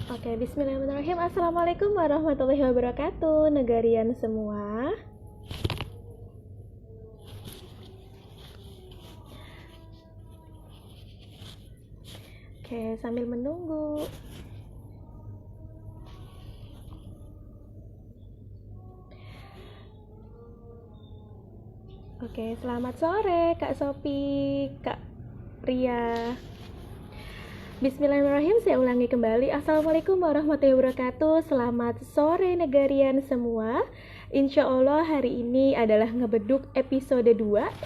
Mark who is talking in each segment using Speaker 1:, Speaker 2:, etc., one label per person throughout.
Speaker 1: Oke, bismillahirrahmanirrahim. Assalamualaikum warahmatullahi wabarakatuh, negarian semua. Oke, sambil menunggu. Oke, selamat sore Kak Sopi, Kak Ria. Bismillahirrahmanirrahim, saya ulangi kembali. Assalamualaikum warahmatullahi wabarakatuh. Selamat sore negarian semua. Insya Allah hari ini adalah ngebeduk episode 2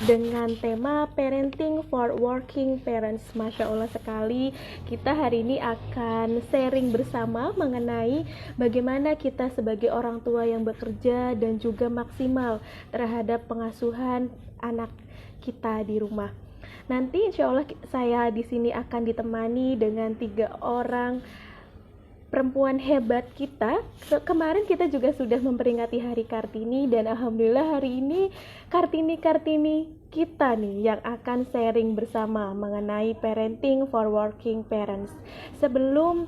Speaker 1: dengan tema Parenting for Working Parents. Masya Allah sekali, kita hari ini akan sharing bersama mengenai bagaimana kita sebagai orang tua yang bekerja dan juga maksimal terhadap pengasuhan anak kita di rumah. Nanti insya Allah saya di sini akan ditemani dengan 3 orang perempuan hebat kita. Kemarin kita juga sudah memperingati Hari Kartini dan alhamdulillah hari ini Kartini kita nih yang akan sharing bersama mengenai parenting for working parents. Sebelum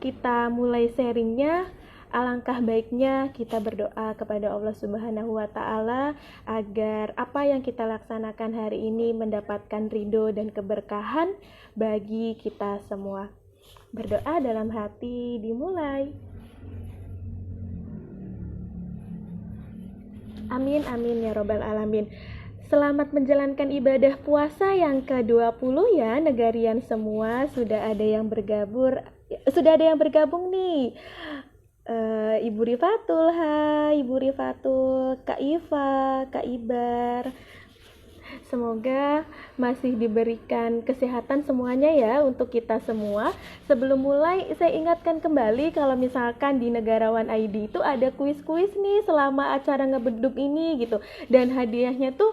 Speaker 1: kita mulai sharingnya, alangkah baiknya kita berdoa kepada Allah Subhanahu wa Ta'ala agar apa yang kita laksanakan hari ini mendapatkan ridho dan keberkahan bagi kita semua. Berdoa dalam hati, dimulai. Amin, amin ya robbal alamin. Selamat menjalankan ibadah puasa yang ke-20 ya negarian semua. Sudah ada yang bergabung nih. Ibu Rifatul, hai Ibu Rifatul, Kak Iva, Kak Ibar. Semoga masih diberikan kesehatan semuanya ya untuk kita semua. Sebelum mulai saya ingatkan kembali kalau misalkan di Negarawan ID itu ada kuis-kuis nih selama acara ngebeduk ini gitu. Dan hadiahnya tuh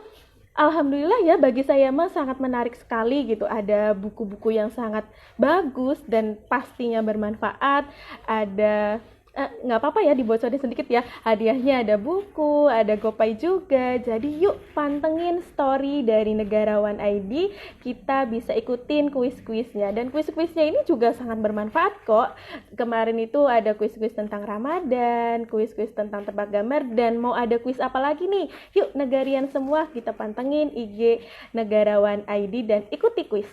Speaker 1: alhamdulillah ya bagi saya mah sangat menarik sekali gitu. Ada buku-buku yang sangat bagus dan pastinya bermanfaat. Ada nggak apa-apa ya dibocorin sedikit ya, hadiahnya ada buku, ada GoPay juga. Jadi yuk pantengin story dari Negarawan ID, kita bisa ikutin kuis-kuisnya. Dan kuis-kuisnya ini juga sangat bermanfaat kok. Kemarin itu ada kuis-kuis tentang Ramadan, kuis-kuis tentang tebak gambar, dan mau ada kuis apa lagi nih? Yuk negarian semua kita pantengin IG Negarawan ID dan ikuti kuis.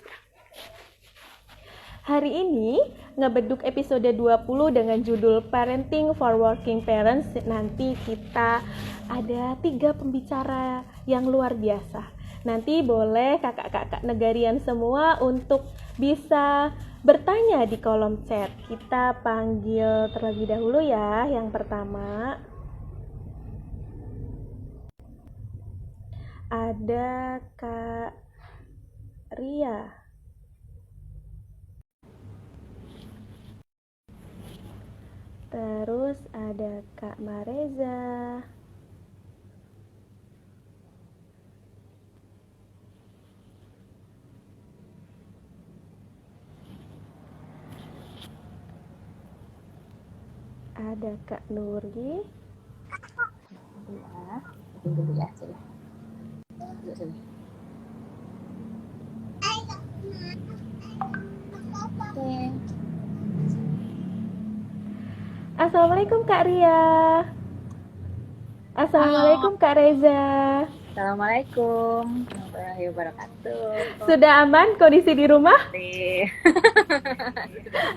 Speaker 1: Hari ini ngebeduk episode 20 dengan judul Parenting for Working Parents. Nanti kita ada 3 pembicara yang luar biasa. Nanti boleh kakak-kakak negarian semua untuk bisa bertanya di kolom chat. Kita panggil terlebih dahulu ya. Yang pertama ada Kak Ria. Terus ada Kak Mareza. Ada Kak Nuri.
Speaker 2: Dulu ya, sini. Duduk sini. Oke.
Speaker 1: Assalamualaikum Kak Ria. Assalamualaikum Kak Reza.
Speaker 2: Assalamualaikum warahmatullahi wabarakatuh.
Speaker 1: Sudah aman kondisi di rumah?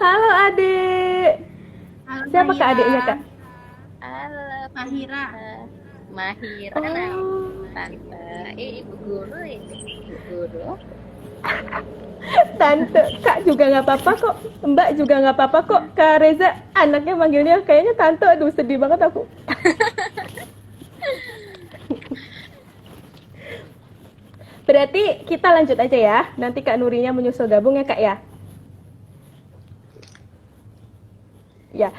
Speaker 1: Halo adik.
Speaker 3: Halo,
Speaker 1: Siapa
Speaker 3: Mahira.
Speaker 1: Kak adiknya Kak?
Speaker 2: Halo,
Speaker 3: Mahira.
Speaker 2: Mahira, tante. Ibu guru ini, ibu guru.
Speaker 1: Tante, Kak juga nggak apa-apa kok. Mbak juga nggak apa-apa kok. Kak Reza anaknya manggilnya kayaknya tante. Aduh sedih banget aku. Berarti kita lanjut aja ya. Nanti Kak Nurinya menyusul gabung ya Kak ya. Ya,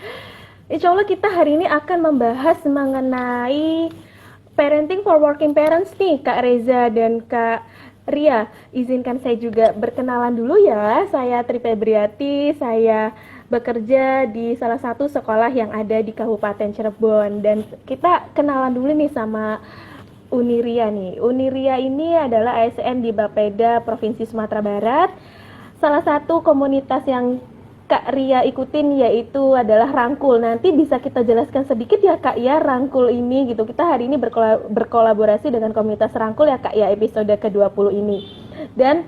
Speaker 1: insya Allah kita hari ini akan membahas mengenai parenting for working parents nih Kak Reza dan Kak Ria. Izinkan saya juga berkenalan dulu ya. Saya Tri Febriati, saya bekerja di salah satu sekolah yang ada di Kabupaten Cirebon. Dan kita kenalan dulu nih sama Uniria nih. Uniria ini adalah ASN di Bapeda Provinsi Sumatera Barat. Salah satu komunitas yang Kak Ria ikutin yaitu adalah rangkul. Nanti bisa kita jelaskan sedikit ya Kak ya rangkul ini gitu. Kita hari ini berkolaborasi dengan komunitas rangkul ya Kak ya episode ke-20 ini. Dan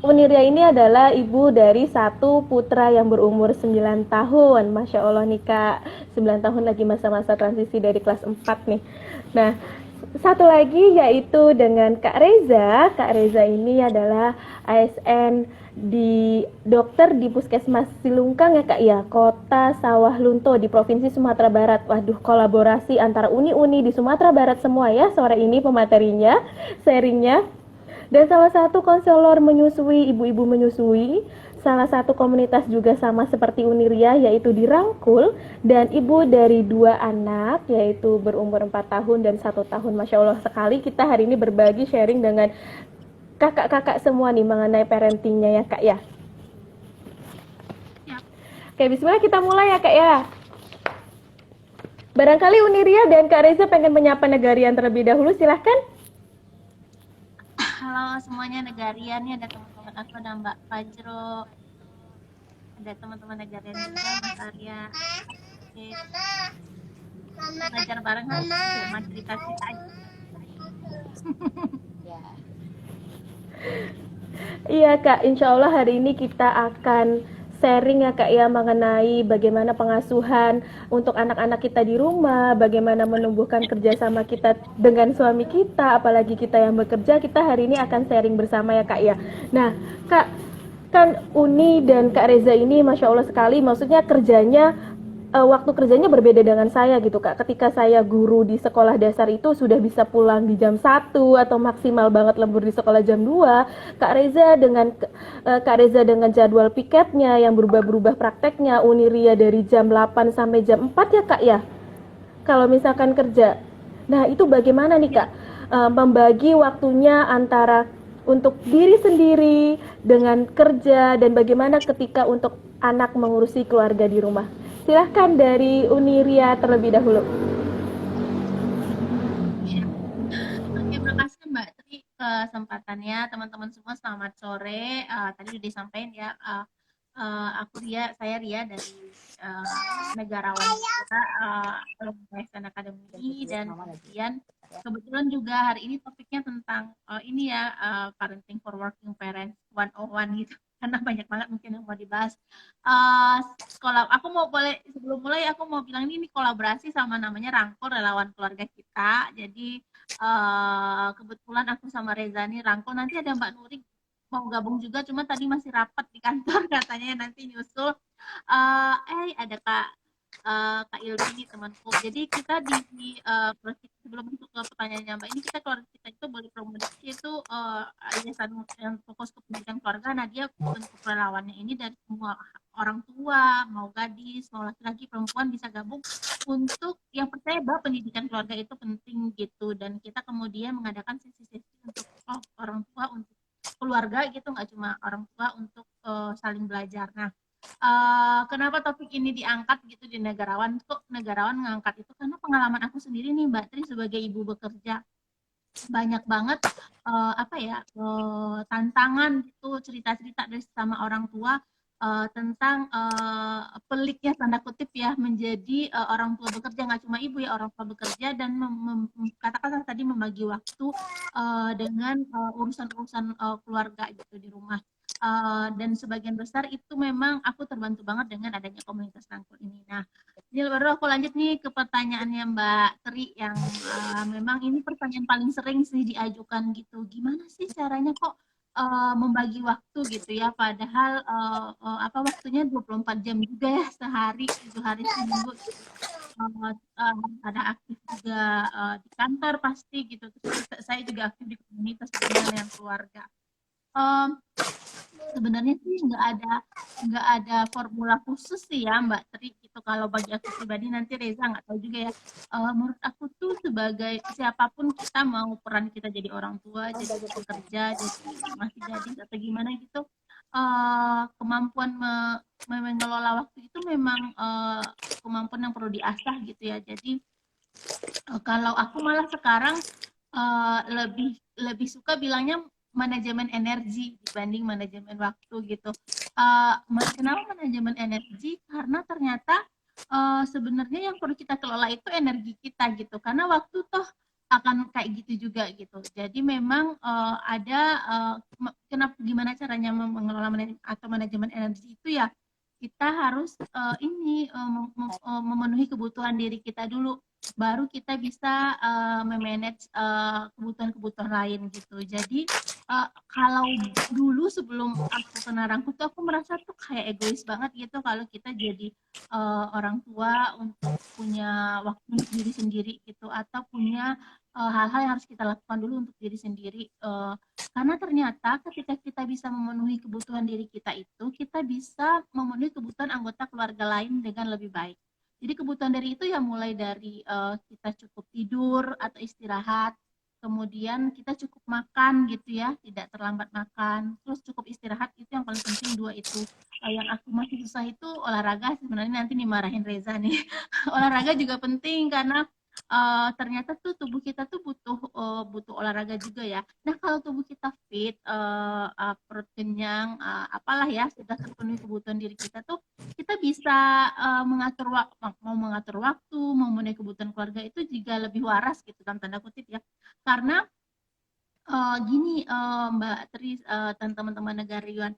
Speaker 1: Uniria ini adalah ibu dari satu putra yang berumur 9 tahun. Masya Allah nih Kak, 9 tahun lagi masa-masa transisi dari kelas 4 nih. Nah, satu lagi yaitu dengan Kak Reza. Kak Reza ini adalah ASN di dokter di Puskesmas Silungkang ya Kak ya, Kota Sawah Lunto di Provinsi Sumatera Barat. Waduh, kolaborasi antara uni-uni di Sumatera Barat semua ya sore ini pematerinya, sharingnya. Dan salah satu konselor menyusui, ibu-ibu menyusui, salah satu komunitas juga sama seperti Uniria yaitu dirangkul, dan ibu dari 2 anak yaitu berumur 4 tahun dan 1 tahun. Masya Allah sekali kita hari ini berbagi sharing dengan kakak-kakak semua nih mengenai parentingnya ya Kak ya. Oke, bismillah kita mulai ya Kak ya. Barangkali Uniria dan Kak Reza pengen menyapa Negarian terlebih dahulu, silahkan.
Speaker 2: Halo semuanya Negarian, ini ada teman-teman aku, ada Mbak Fajro, ada teman-teman Negarian juga, Mas Arya. Oke. Belajar bareng harus cuma cerita-cerita aja. Ya.
Speaker 1: Iya Kak, insya Allah hari ini kita akan sharing ya Kak ya mengenai bagaimana pengasuhan untuk anak-anak kita di rumah, bagaimana menumbuhkan kerjasama kita dengan suami kita, apalagi kita yang bekerja, kita hari ini akan sharing bersama ya Kak ya. Nah Kak, kan Uni dan Kak Reza ini Masya Allah sekali, maksudnya kerjanya waktu kerjanya berbeda dengan saya gitu Kak. Ketika saya guru di sekolah dasar itu sudah bisa pulang di jam 1 atau maksimal banget lembur di sekolah jam 2. Kak Reza dengan jadwal piketnya yang berubah-berubah prakteknya, Uniria dari jam 8 sampai jam 4 ya Kak ya. Kalau misalkan kerja. Nah, itu bagaimana nih Kak? Membagi waktunya antara untuk diri sendiri dengan kerja dan bagaimana ketika untuk anak mengurusi keluarga di rumah. Silahkan dari Uniria terlebih dahulu.
Speaker 2: Oke, makasih Mbak Tri kesempatannya. Teman-teman semua selamat sore. Tadi sudah disampaikan ya, aku saya Ria dari negarawan kita, ASN Academy, dan kemudian kebetulan juga hari ini topiknya tentang ini ya, parenting for working parents 101 gitu. Karena banyak banget mungkin yang mau dibahas. Sekolah, aku mau boleh sebelum mulai aku mau bilang ini kolaborasi sama namanya Rangkul Relawan Keluarga Kita. Jadi kebetulan aku sama Reza nih rangkul, nanti ada Mbak Nuri mau gabung juga, cuma tadi masih rapat di kantor katanya nanti nyusul. Ada Kak Ilmi nih temanku. Jadi kita sebelum masuk ke pertanyaannya Mbak, ini keluarga kita itu boleh promosi itu yayasan yang fokus ke pendidikan keluarga. Nah, dia bentuk relawannya ini dari semua orang tua, mau gadis, mau laki-laki, perempuan bisa gabung untuk yang percaya bahwa pendidikan keluarga itu penting gitu. Dan kita kemudian mengadakan sesi-sesi untuk orang tua, untuk keluarga gitu, nggak cuma orang tua, untuk saling belajar. Nah, kenapa topik ini diangkat gitu di Negarawan? Kok Negarawan ngangkat itu? Karena pengalaman aku sendiri nih Mbak Tri sebagai ibu bekerja, banyak banget tantangan gitu, cerita-cerita dari sama orang tua tentang peliknya tanda kutip ya menjadi orang tua bekerja, nggak cuma ibu ya, orang tua bekerja dan katakanlah tadi membagi waktu dengan urusan-urusan keluarga gitu di rumah. Dan sebagian besar itu memang aku terbantu banget dengan adanya komunitas rangkul ini. Nah, ini baru aku lanjut nih ke pertanyaannya Mbak Tri yang memang ini pertanyaan paling sering sih diajukan gitu. Gimana sih caranya kok membagi waktu gitu ya, padahal waktunya 24 jam juga ya, sehari, 7 hari seminggu gitu. Ada aktif juga di kantor pasti gitu. Terus saya juga aktif di komunitas dengan keluarga. Sebenarnya sih nggak ada formula khusus sih ya Mbak Tri gitu. Kalau bagi aku pribadi, nanti Reza nggak tahu juga ya. Menurut aku tuh sebagai siapapun kita, mau peran kita jadi orang tua, jadi pekerja, jadi masih gadis atau gimana gitu, kemampuan mengelola waktu itu memang kemampuan yang perlu diasah gitu ya. Jadi kalau aku malah sekarang lebih suka bilangnya manajemen energi dibanding manajemen waktu gitu. Kenapa manajemen energi? Karena ternyata sebenarnya yang perlu kita kelola itu energi kita gitu. Karena waktu toh akan kayak gitu juga gitu. Jadi memang ada kenapa gimana caranya mengelola atau manajemen energi itu ya kita harus memenuhi kebutuhan diri kita dulu, baru kita bisa memanage kebutuhan-kebutuhan lain gitu. Jadi kalau dulu sebelum aku kena rangkul tuh aku merasa tuh kayak egois banget gitu kalau kita jadi orang tua untuk punya waktu untuk diri sendiri gitu atau punya hal-hal yang harus kita lakukan dulu untuk diri sendiri. Karena ternyata ketika kita bisa memenuhi kebutuhan diri kita itu, kita bisa memenuhi kebutuhan anggota keluarga lain dengan lebih baik. Jadi kebutuhan dari itu ya mulai dari kita cukup tidur atau istirahat, kemudian kita cukup makan gitu ya, tidak terlambat makan, terus cukup istirahat itu yang paling penting dua itu. Yang aku masih susah itu olahraga, sebenarnya nanti dimarahin Reza nih. Olahraga juga penting karena ternyata tuh tubuh kita tuh butuh olahraga juga ya. Nah kalau tubuh kita fit, perut kenyang, apalah ya sudah terpenuhi kebutuhan diri kita tuh, kita bisa mengatur waktu, mau memenuhi kebutuhan keluarga itu juga lebih waras gitu dalam tanda kutip ya. Karena gini Mbak Tri dan teman-teman negarawan,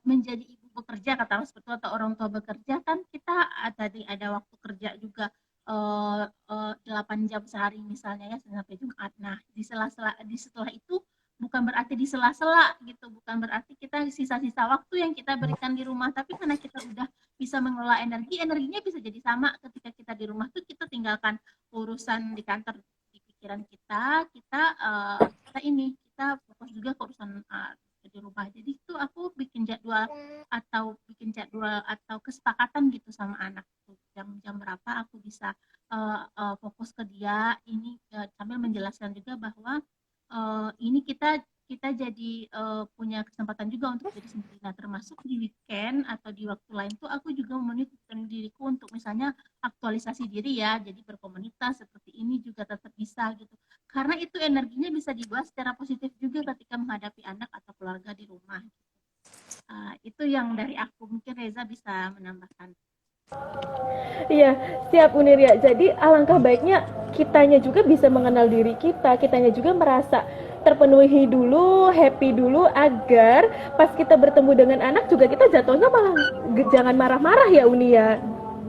Speaker 2: menjadi ibu bekerja katakanlah seperti itu atau orang tua bekerja kan kita tadi ada waktu kerja juga 8 jam sehari misalnya ya sampai Jumat. Nah di setelah itu bukan berarti di sela-sela gitu, bukan berarti kita sisa-sisa waktu yang kita berikan di rumah, tapi karena kita udah bisa mengelola energinya bisa jadi sama ketika kita di rumah tuh kita tinggalkan urusan di kantor di pikiran kita fokus juga ke urusan di rumah. Jadi itu aku bikin jadwal atau kesepakatan gitu sama anak tuh jam-jam berapa aku bisa fokus ke dia ini, sambil menjelaskan juga bahwa ini kita jadi punya kesempatan juga untuk diri sendiri. Nah, termasuk di weekend atau di waktu lain tuh aku juga memenuhi kebutuhan diriku untuk misalnya aktualisasi diri ya, jadi berkomunitas seperti ini juga tetap bisa gitu. Karena itu energinya bisa dibuat secara positif juga ketika menghadapi anak atau keluarga di rumah. Itu yang dari aku, mungkin Reza bisa menambahkan.
Speaker 1: Iya, siap Unir ya. Jadi alangkah baiknya kitanya juga bisa mengenal diri kita, kitanya juga merasa terpenuhi dulu, happy dulu agar pas kita bertemu dengan anak juga kita jatuhnya malah jangan marah-marah ya Uni ya.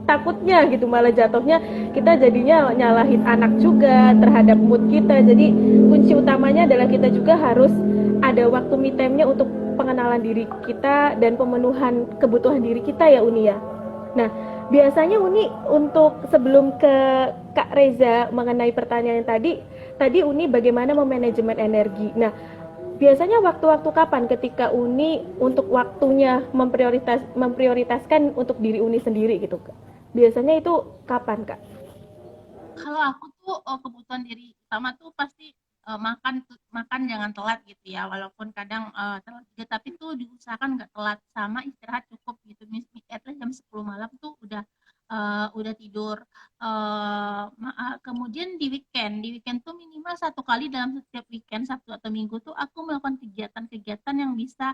Speaker 1: Takutnya gitu malah jatuhnya kita jadinya nyalahin anak juga terhadap mood kita. Jadi kunci utamanya adalah kita juga harus ada waktu me time-nya untuk pengenalan diri kita dan pemenuhan kebutuhan diri kita ya Uni ya. Nah, biasanya Uni untuk sebelum ke Kak Reza mengenai pertanyaan yang tadi Uni bagaimana memanajemen energi. Nah, biasanya waktu-waktu kapan ketika Uni untuk waktunya memprioritaskan untuk diri Uni sendiri gitu, Kak? Biasanya itu kapan, Kak?
Speaker 2: Kalau aku tuh kebutuhan diri utama tuh pasti makan jangan telat gitu ya, walaupun kadang telat juga tapi tuh diusahakan nggak telat, sama istirahat cukup gitu, at least jam 10 malam tuh udah tidur. Kemudian di weekend tuh minimal satu kali dalam setiap weekend, Sabtu atau Minggu tuh aku melakukan kegiatan-kegiatan yang bisa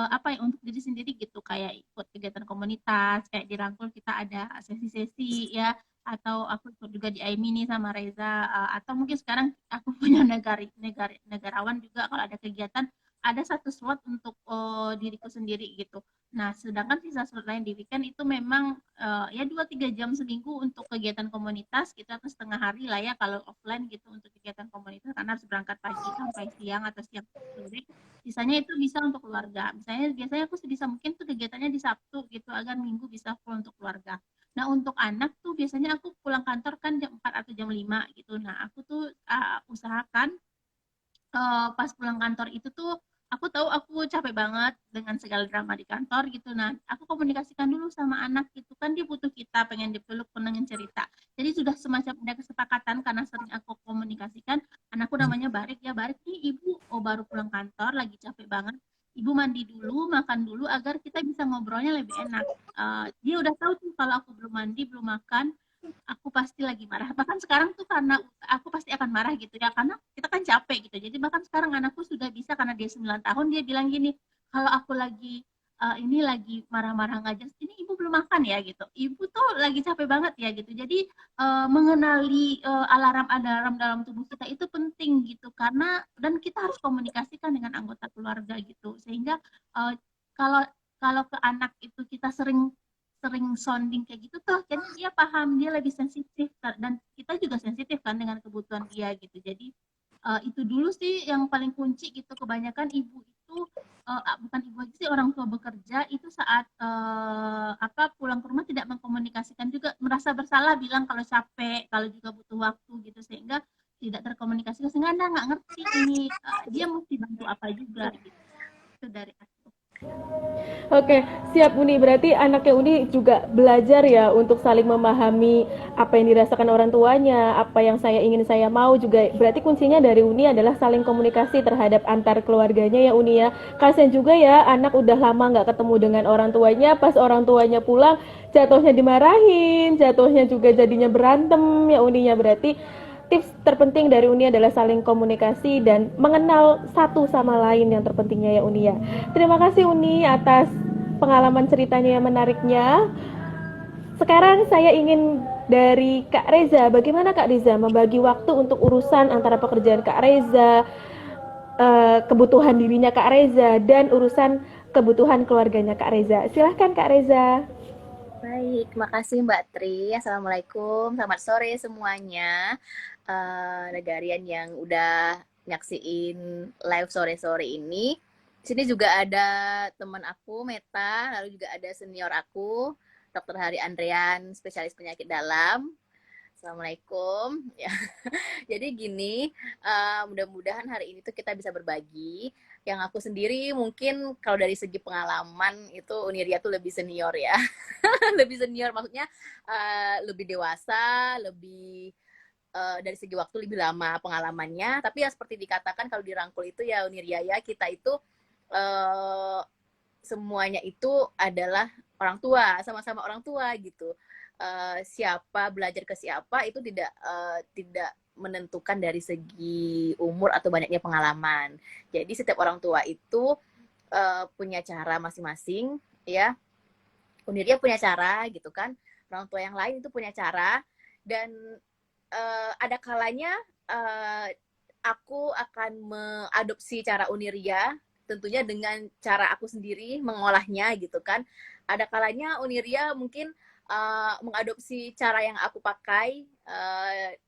Speaker 2: apa ya untuk diri sendiri gitu, kayak ikut kegiatan komunitas kayak di Rangkul kita ada sesi-sesi ya, atau aku ikut juga di Aimini sama Reza, atau mungkin sekarang aku punya negarawan juga kalau ada kegiatan ada satu slot untuk diriku sendiri gitu. Nah, sedangkan sisa slot lain di weekend itu memang ya 2-3 jam seminggu untuk kegiatan komunitas gitu, atau setengah hari lah ya kalau offline gitu untuk kegiatan komunitas karena harus berangkat pagi sampai siang atau siang sore. Sisanya itu bisa untuk keluarga. Misalnya biasanya aku sebisa mungkin tuh kegiatannya di Sabtu gitu agar Minggu bisa full untuk keluarga. Nah, untuk anak tuh biasanya aku pulang kantor kan jam 4 atau jam 5 gitu. Nah, aku tuh usahakan pas pulang kantor itu tuh aku tahu aku capek banget dengan segala drama di kantor gitu. Nah, aku komunikasikan dulu sama anak gitu kan, dia butuh kita, pengen dipeluk, pengen cerita. Jadi sudah semacam ada kesepakatan karena sering aku komunikasikan, anakku namanya Barik ya, Barik nih ibu baru pulang kantor, lagi capek banget. Ibu mandi dulu, makan dulu agar kita bisa ngobrolnya lebih enak. Dia udah tahu tuh kalau aku belum mandi, belum makan, aku pasti lagi marah. Bahkan sekarang tuh karena aku pasti akan marah gitu ya, karena kita kan capek gitu. Jadi bahkan sekarang anakku sudah bisa, karena dia 9 tahun, dia bilang gini, kalau aku lagi ini lagi marah-marah nggak jelas, ini ibu belum makan ya gitu. Ibu tuh lagi capek banget ya gitu. Jadi mengenali alarm-alarm dalam tubuh kita itu penting gitu, karena dan kita harus komunikasikan dengan anggota keluarga gitu. Sehingga eh, kalau kalau ke anak itu kita sering sering sounding kayak gitu tuh, jadi dia paham, dia lebih sensitif, dan kita juga sensitif kan dengan kebutuhan dia gitu. Jadi itu dulu sih yang paling kunci gitu. Kebanyakan ibu itu bukan ibu aja sih, orang tua bekerja itu saat apa pulang ke rumah tidak mengkomunikasikan, juga merasa bersalah bilang kalau capek, kalau juga butuh waktu gitu, sehingga tidak terkomunikasi, sehingga anda nggak ngerti ini dia mesti bantu apa juga gitu. Itu dari aku.
Speaker 1: Oke, siap Uni. Berarti anaknya Uni juga belajar ya untuk saling memahami apa yang dirasakan orang tuanya, apa yang saya ingin saya mau juga. Berarti kuncinya dari Uni adalah saling komunikasi terhadap antar keluarganya ya Uni ya. Kasian juga ya anak udah lama nggak ketemu dengan orang tuanya, pas orang tuanya pulang jatuhnya dimarahin, jatuhnya juga jadinya berantem ya Uninya. Berarti tips terpenting dari Uni adalah saling komunikasi dan mengenal satu sama lain yang terpentingnya ya Uni ya. Terima kasih Uni atas pengalaman ceritanya yang menariknya. Sekarang saya ingin dari Kak Reza, bagaimana Kak Reza membagi waktu untuk urusan antara pekerjaan Kak Reza, kebutuhan dirinya Kak Reza, dan urusan kebutuhan keluarganya Kak Reza. Silahkan Kak Reza.
Speaker 3: Baik, makasih Mbak Tri. Assalamualaikum, selamat sore semuanya. Negarian yang udah nyaksiin live sore-sore ini. Di sini juga ada teman aku, Meta, lalu juga ada senior aku, Dr. Hari Andrean, spesialis penyakit dalam. Assalamualaikum. Ya, jadi gini, mudah-mudahan hari ini tuh kita bisa berbagi. Yang aku sendiri mungkin kalau dari segi pengalaman itu Uniria tuh lebih senior ya. Lebih senior maksudnya lebih dewasa, lebih dari segi waktu lebih lama pengalamannya. Tapi ya seperti dikatakan kalau dirangkul itu ya Uniria ya, kita itu uh, semuanya itu adalah orang tua, sama-sama orang tua gitu. Siapa belajar ke siapa itu tidak menentukan dari segi umur atau banyaknya pengalaman. Jadi setiap orang tua itu punya cara masing-masing ya. Uniria punya cara gitu kan. Orang tua yang lain itu punya cara, dan ada kalanya uh, aku akan mengadopsi cara Uniria, tentunya dengan cara aku sendiri mengolahnya gitu kan. Ada kalanya Uniria mungkin mengadopsi cara yang aku pakai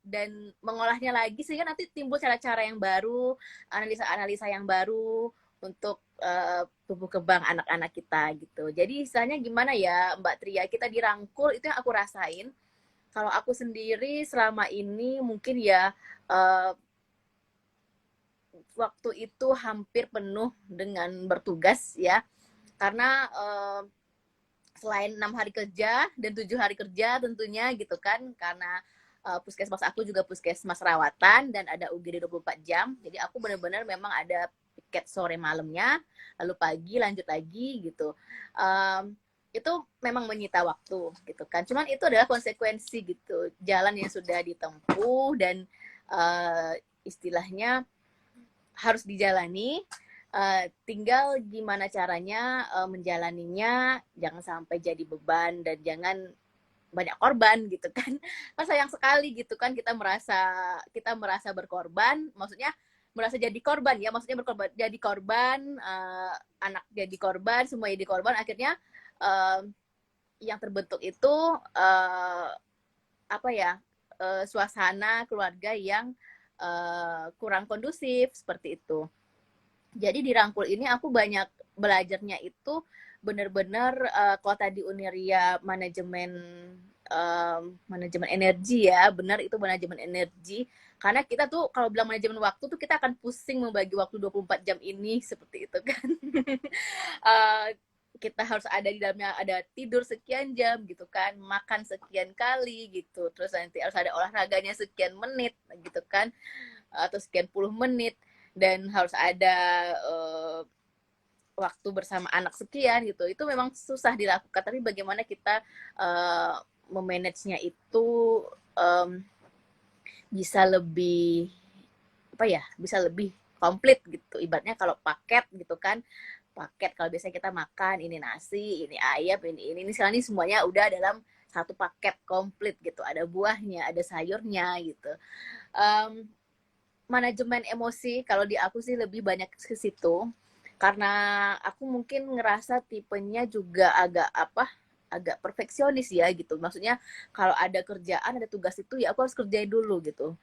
Speaker 3: dan mengolahnya lagi, sehingga nanti timbul cara-cara yang baru, analisa-analisa yang baru untuk tumbuh kembang anak-anak kita gitu. Jadi istilahnya gimana ya Mbak Tria, kita dirangkul itu yang aku rasain. Kalau aku sendiri selama ini mungkin ya uh, waktu itu hampir penuh dengan bertugas ya, karena selain 6 hari kerja dan 7 hari kerja tentunya gitu kan, karena puskesmas aku juga puskesmas rawatan dan ada UGD 24 jam, jadi aku benar-benar memang ada piket sore malamnya, lalu pagi lanjut lagi gitu. Itu memang menyita waktu gitu kan, cuman itu adalah konsekuensi gitu, jalan yang sudah ditempuh dan istilahnya harus dijalani. Tinggal gimana caranya menjalaninya, jangan sampai jadi beban dan jangan banyak korban gitu kan. Kan sayang sekali gitu kan, kita merasa berkorban, maksudnya merasa jadi korban ya, maksudnya berkorban jadi korban, anak jadi korban, semua jadi korban, akhirnya yang terbentuk itu apa ya, suasana keluarga yang kurang kondusif seperti itu. Jadi di Rangkul ini aku banyak belajarnya itu benar-benar kalau tadi Uniria manajemen energi ya, benar itu manajemen energi, karena kita tuh kalau bilang manajemen waktu tuh kita akan pusing membagi waktu 24 jam ini seperti itu kan. uh, kita harus ada di dalamnya, ada tidur sekian jam gitu kan, makan sekian kali gitu, terus nanti harus ada olahraganya sekian menit gitu kan, atau sekian puluh menit, dan harus ada waktu bersama anak sekian gitu. Itu memang susah dilakukan, tapi bagaimana kita memanagenya itu bisa lebih bisa lebih komplit gitu. Ibaratnya kalau paket gitu kan, paket kalau biasanya kita makan ini nasi, ini ayam, ini sekarang ini semuanya udah dalam satu paket komplit gitu. Ada buahnya, ada sayurnya gitu. Manajemen emosi kalau di aku sih lebih banyak ke situ, karena aku mungkin ngerasa tipenya juga agak perfeksionis ya gitu. Maksudnya kalau ada kerjaan, ada tugas itu ya aku harus kerjain dulu gitu.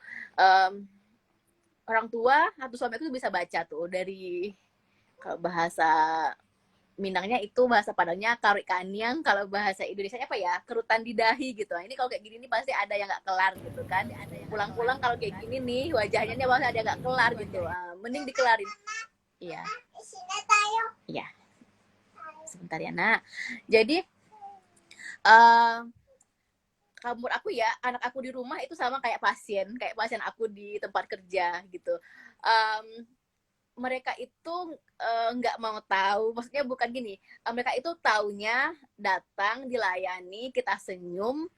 Speaker 3: Orang tua atau suami aku bisa baca tuh dari, kalau bahasa Minangnya itu, bahasa Padangnya karik kaniang, kalau bahasa Indonesianya apa ya, kerutan di dahi gitu. Nah, ini kalau kayak gini nih pasti ada yang nggak kelar gitu kan. Pulang-pulang kalau kayak gini nih wajahnya nih pasti ada yang nggak kelar gitu. Mending dikelarin. Iya. Iya. Sebentar ya nak. Jadi menurut aku ya, anak aku di rumah itu sama kayak pasien aku di tempat kerja gitu. Mereka itu nggak mau tahu, maksudnya bukan gini, mereka itu taunya datang, dilayani, kita senyum,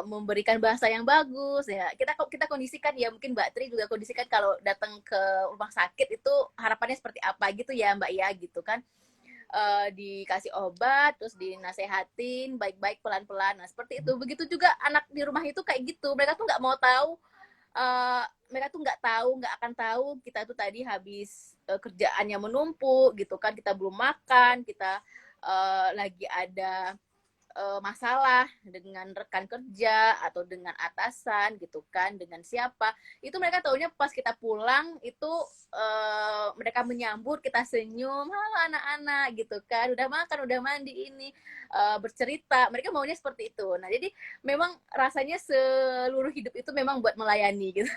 Speaker 3: memberikan bahasa yang bagus ya. Kita kondisikan ya, mungkin Mbak Tri juga kondisikan kalau datang ke rumah sakit itu harapannya seperti apa gitu ya Mbak ya gitu kan. Dikasih obat, terus dinasehatin baik-baik pelan-pelan. Nah seperti itu. Begitu juga anak di rumah itu kayak gitu. Mereka tuh nggak mau tahu, nggak akan tahu kita tuh tadi habis kerjaannya menumpuk gitu kan, kita belum makan, kita lagi ada masalah dengan rekan kerja atau dengan atasan gitu kan, dengan siapa. Itu mereka taunya pas kita pulang itu mereka menyambut, kita senyum, halo anak-anak gitu kan, udah makan, udah mandi, ini bercerita. Mereka maunya seperti itu. Nah jadi memang rasanya seluruh hidup itu memang buat melayani gitu.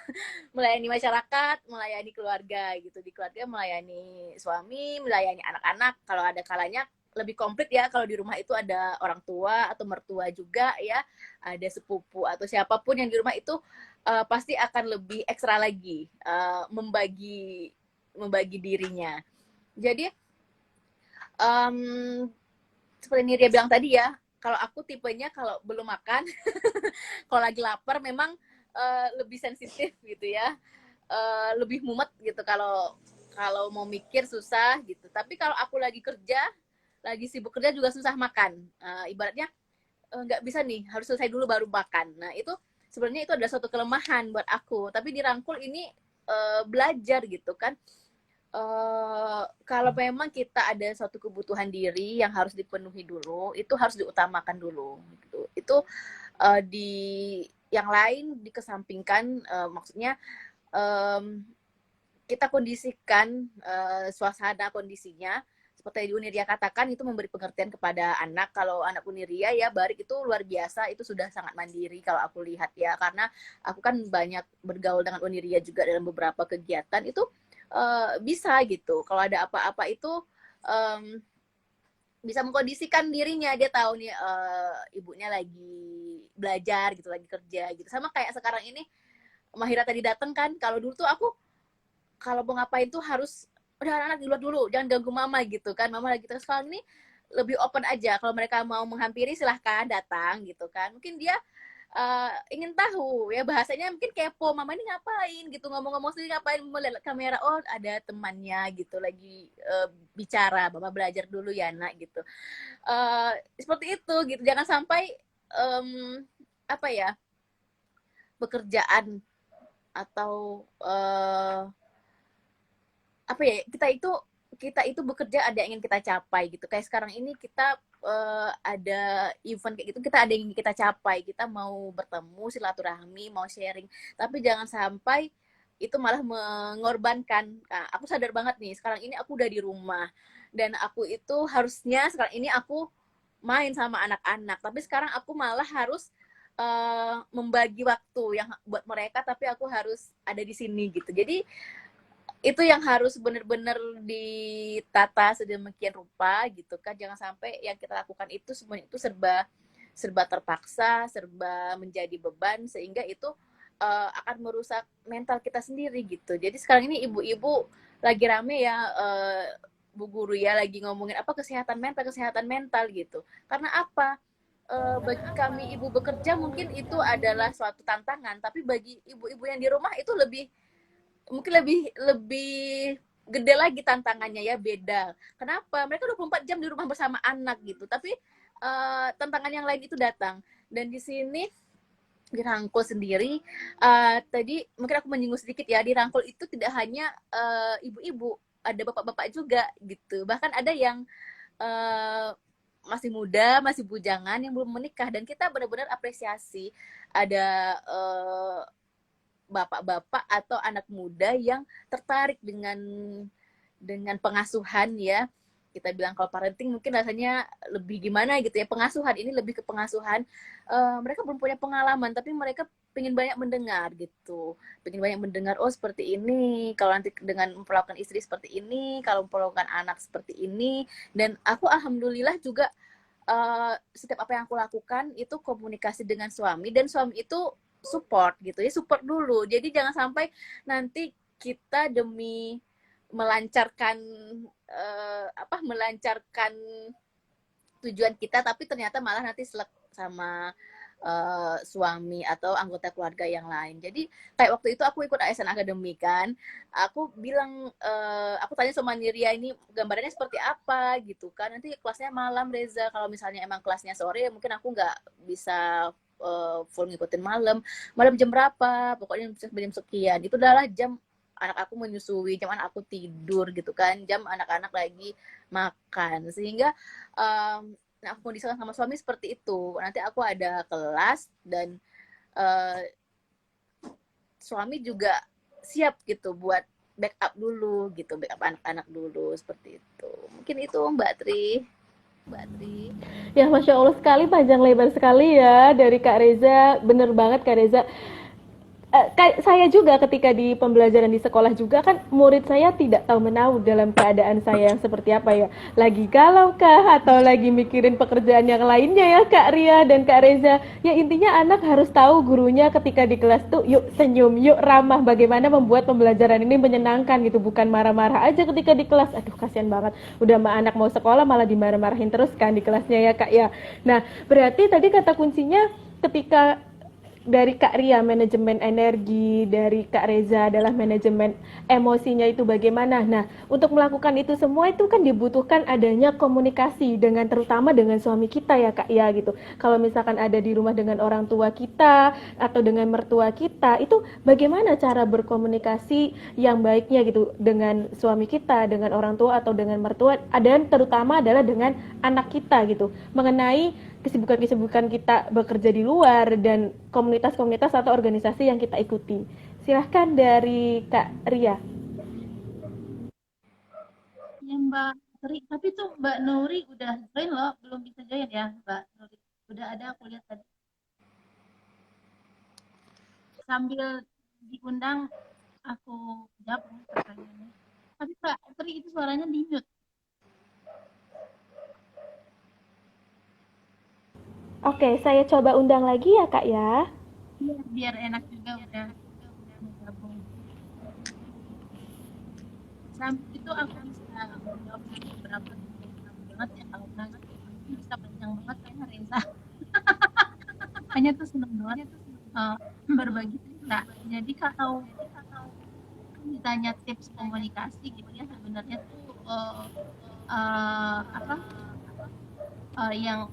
Speaker 3: Melayani masyarakat, melayani keluarga gitu. Di keluarga melayani suami, melayani anak-anak. Kalau ada kalanya lebih komplit ya kalau di rumah itu ada orang tua atau mertua juga ya, ada sepupu atau siapapun yang di rumah itu pasti akan lebih ekstra lagi membagi dirinya. Jadi seperti Niria bilang tadi ya, kalau aku tipenya kalau belum makan kalau lagi lapar memang lebih sensitif gitu ya, lebih mumet gitu, kalau mau mikir susah gitu. Tapi kalau aku lagi kerja, lagi sibuk kerja juga susah makan. Ibaratnya nggak bisa nih, harus selesai dulu baru makan. Nah itu sebenarnya itu adalah suatu kelemahan buat aku. Tapi dirangkul ini belajar gitu kan. Kalau memang kita ada suatu kebutuhan diri yang harus dipenuhi dulu, itu harus diutamakan dulu. Gitu. Itu di yang lain dikesampingkan, maksudnya kita kondisikan suasana kondisinya seperti yang Uniria katakan, itu memberi pengertian kepada anak. Kalau anak Uniria ya Barik itu luar biasa, itu sudah sangat mandiri kalau aku lihat ya, karena aku kan banyak bergaul dengan Uniria juga dalam beberapa kegiatan. Itu bisa gitu, kalau ada apa-apa itu bisa mengkondisikan dirinya. Dia tahu nih ibunya lagi belajar gitu, lagi kerja gitu. Sama kayak sekarang ini Mahira tadi datang kan, kalau dulu tuh aku kalau mau ngapain tuh harus udah anak-anak di luar dulu, jangan ganggu mama gitu kan, mama lagi terus. Sekarang ini lebih open aja, kalau mereka mau menghampiri silahkan datang gitu kan. Mungkin dia ingin tahu ya, bahasanya mungkin kepo, mama ini ngapain gitu, ngomong-ngomong sendiri ngapain, melihat kamera, oh ada temannya gitu lagi bicara, mama belajar dulu ya nak gitu. Seperti itu gitu, jangan sampai apa ya, pekerjaan atau apa ya, kita itu bekerja ada yang ingin kita capai gitu. Kayak sekarang ini kita ada event kayak gitu, kita ada yang ingin kita capai, kita mau bertemu, silaturahmi, mau sharing, tapi jangan sampai itu malah mengorbankan. Nah, aku sadar banget nih, sekarang ini aku udah di rumah dan aku itu harusnya sekarang ini aku main sama anak-anak, tapi sekarang aku malah harus membagi waktu yang buat mereka, tapi aku harus ada di sini gitu. Jadi itu yang harus benar-benar ditata sedemikian rupa gitu kan. Jangan sampai yang kita lakukan itu semuanya itu serba terpaksa, serba menjadi beban, sehingga itu akan merusak mental kita sendiri gitu. Jadi sekarang ini ibu-ibu lagi rame ya, Bu Guru ya, lagi ngomongin apa kesehatan mental gitu. Karena apa? bagi kami ibu bekerja mungkin itu adalah suatu tantangan, tapi bagi ibu-ibu yang di rumah itu mungkin lebih lebih gede lagi tantangannya ya, beda. Kenapa? Mereka 24 jam di rumah bersama anak gitu, tapi tantangan yang lain itu datang. Dan di sini dirangkul sendiri, tadi mungkin aku menyinggung sedikit ya, dirangkul itu tidak hanya ibu-ibu, ada bapak-bapak juga gitu. Bahkan ada yang masih muda, masih bujangan yang belum menikah, dan kita benar-benar apresiasi ada bapak-bapak atau anak muda yang tertarik dengan pengasuhan ya. Kita bilang kalau parenting mungkin rasanya lebih gimana gitu ya, pengasuhan ini lebih ke pengasuhan. Mereka belum punya pengalaman, tapi mereka pengen banyak mendengar gitu, pengen banyak mendengar, oh seperti ini kalau nanti dengan memperlakukan istri seperti ini, kalau memperlakukan anak seperti ini. Dan aku alhamdulillah juga setiap apa yang aku lakukan itu komunikasi dengan suami, dan suami itu support gitu ya, support dulu. Jadi jangan sampai nanti kita demi melancarkan melancarkan tujuan kita, tapi ternyata malah nanti selek sama suami atau anggota keluarga yang lain. Jadi kayak waktu itu aku ikut ASN Academy kan, aku bilang aku tanya sama Niria, ini gambarannya seperti apa gitu kan, nanti kelasnya malam Reza, kalau misalnya emang kelasnya sore mungkin aku nggak bisa full ngikutin malam jam berapa, pokoknya jam sekian, itu adalah jam anak aku menyusui, jam anak aku tidur gitu kan, jam anak-anak lagi makan. Sehingga aku kondisikan sama suami seperti itu, nanti aku ada kelas dan suami juga siap gitu buat backup dulu gitu, backup anak-anak dulu, seperti itu. Mungkin itu Mbak Tri.
Speaker 1: Ya, Masya Allah sekali, panjang lebar sekali ya dari Kak Reza. Bener banget Kak Reza. Saya juga ketika di pembelajaran di sekolah juga kan, murid saya tidak tahu menahu dalam keadaan saya yang seperti apa ya. Lagi galau kah atau lagi mikirin pekerjaan yang lainnya ya Kak Ria dan Kak Reza. Ya intinya anak harus tahu gurunya ketika di kelas tuh yuk senyum, yuk ramah, bagaimana membuat pembelajaran ini menyenangkan gitu, bukan marah-marah aja ketika di kelas. Aduh kasihan banget, udah anak mau sekolah malah dimarah-marahin terus kan di kelasnya ya Kak ya. Nah berarti tadi kata kuncinya ketika dari Kak Ria manajemen energi, dari Kak Reza adalah manajemen emosinya itu bagaimana. Nah, untuk melakukan itu semua itu kan dibutuhkan adanya komunikasi dengan, terutama dengan suami kita ya Kak ya gitu. Kalau misalkan ada di rumah dengan orang tua kita atau dengan mertua kita, itu bagaimana cara berkomunikasi yang baiknya gitu dengan suami kita, dengan orang tua atau dengan mertua, dan terutama adalah dengan anak kita gitu, mengenai kesibukan-kesibukan kita bekerja di luar dan komunitas-komunitas atau organisasi yang kita ikuti. Silahkan dari Kak Ria.
Speaker 2: Ya Mbak Tri, tapi tuh Mbak Nuri udah join loh, belum bisa join ya Mbak Nuri. Udah ada, aku lihat tadi. Sambil diundang, aku jawab pertanyaannya. Tapi Mbak Tri itu suaranya di mute.
Speaker 1: Oke, saya coba undang lagi ya Kak ya.
Speaker 2: Biar enak juga udah gabung. Sampai itu aku bisa menjawab beberapa banget ya, kalau nggak bisa panjang banget kayaknya Reza. Hanya tuh seneng banget berbagi cerita. Jadi kalau ditanya tips komunikasi gitu ya, sebenarnya tuh yang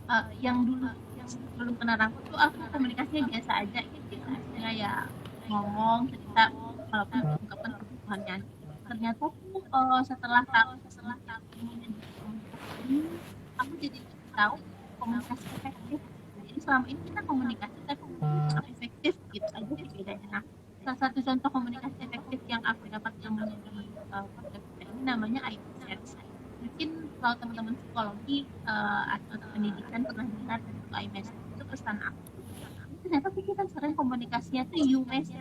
Speaker 2: dulu yang belum pernah rangkul tuh aku komunikasinya biasa aja gitu, misalnya ya ngomong cerita walaupun ungkapan kebutuhannya. Ternyata tuh setelah ini aku jadi tahu komunikasi efektif. Jadi selama ini kita komunikasi tapi efektif gitu aja sih bedanya. Nah, salah satu contoh komunikasi efektif yang aku dapat ilmunya di podcast ini namanya IMES. Mungkin kalau teman-teman psikologi atau pendidikan pernah dengar itu IMES, itu pesan aku. Ternyata kita sering komunikasinya tuh UMES,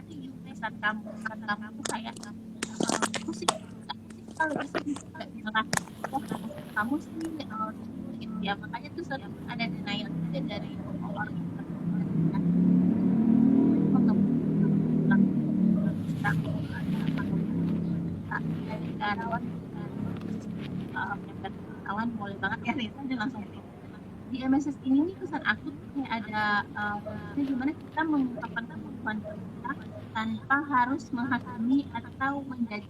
Speaker 2: pesan kamu kayak aku sih kalau bisa nggak nyerah, kamu sih gitu ya. Makanya tuh sering ada denial juga dari orang kawan boleh banget ya Rita, langsung di MSS ini nih pesan aku tuh kayak ada gimana kita mengungkapkan kebutuhan kita tanpa harus menghakimi atau menjadi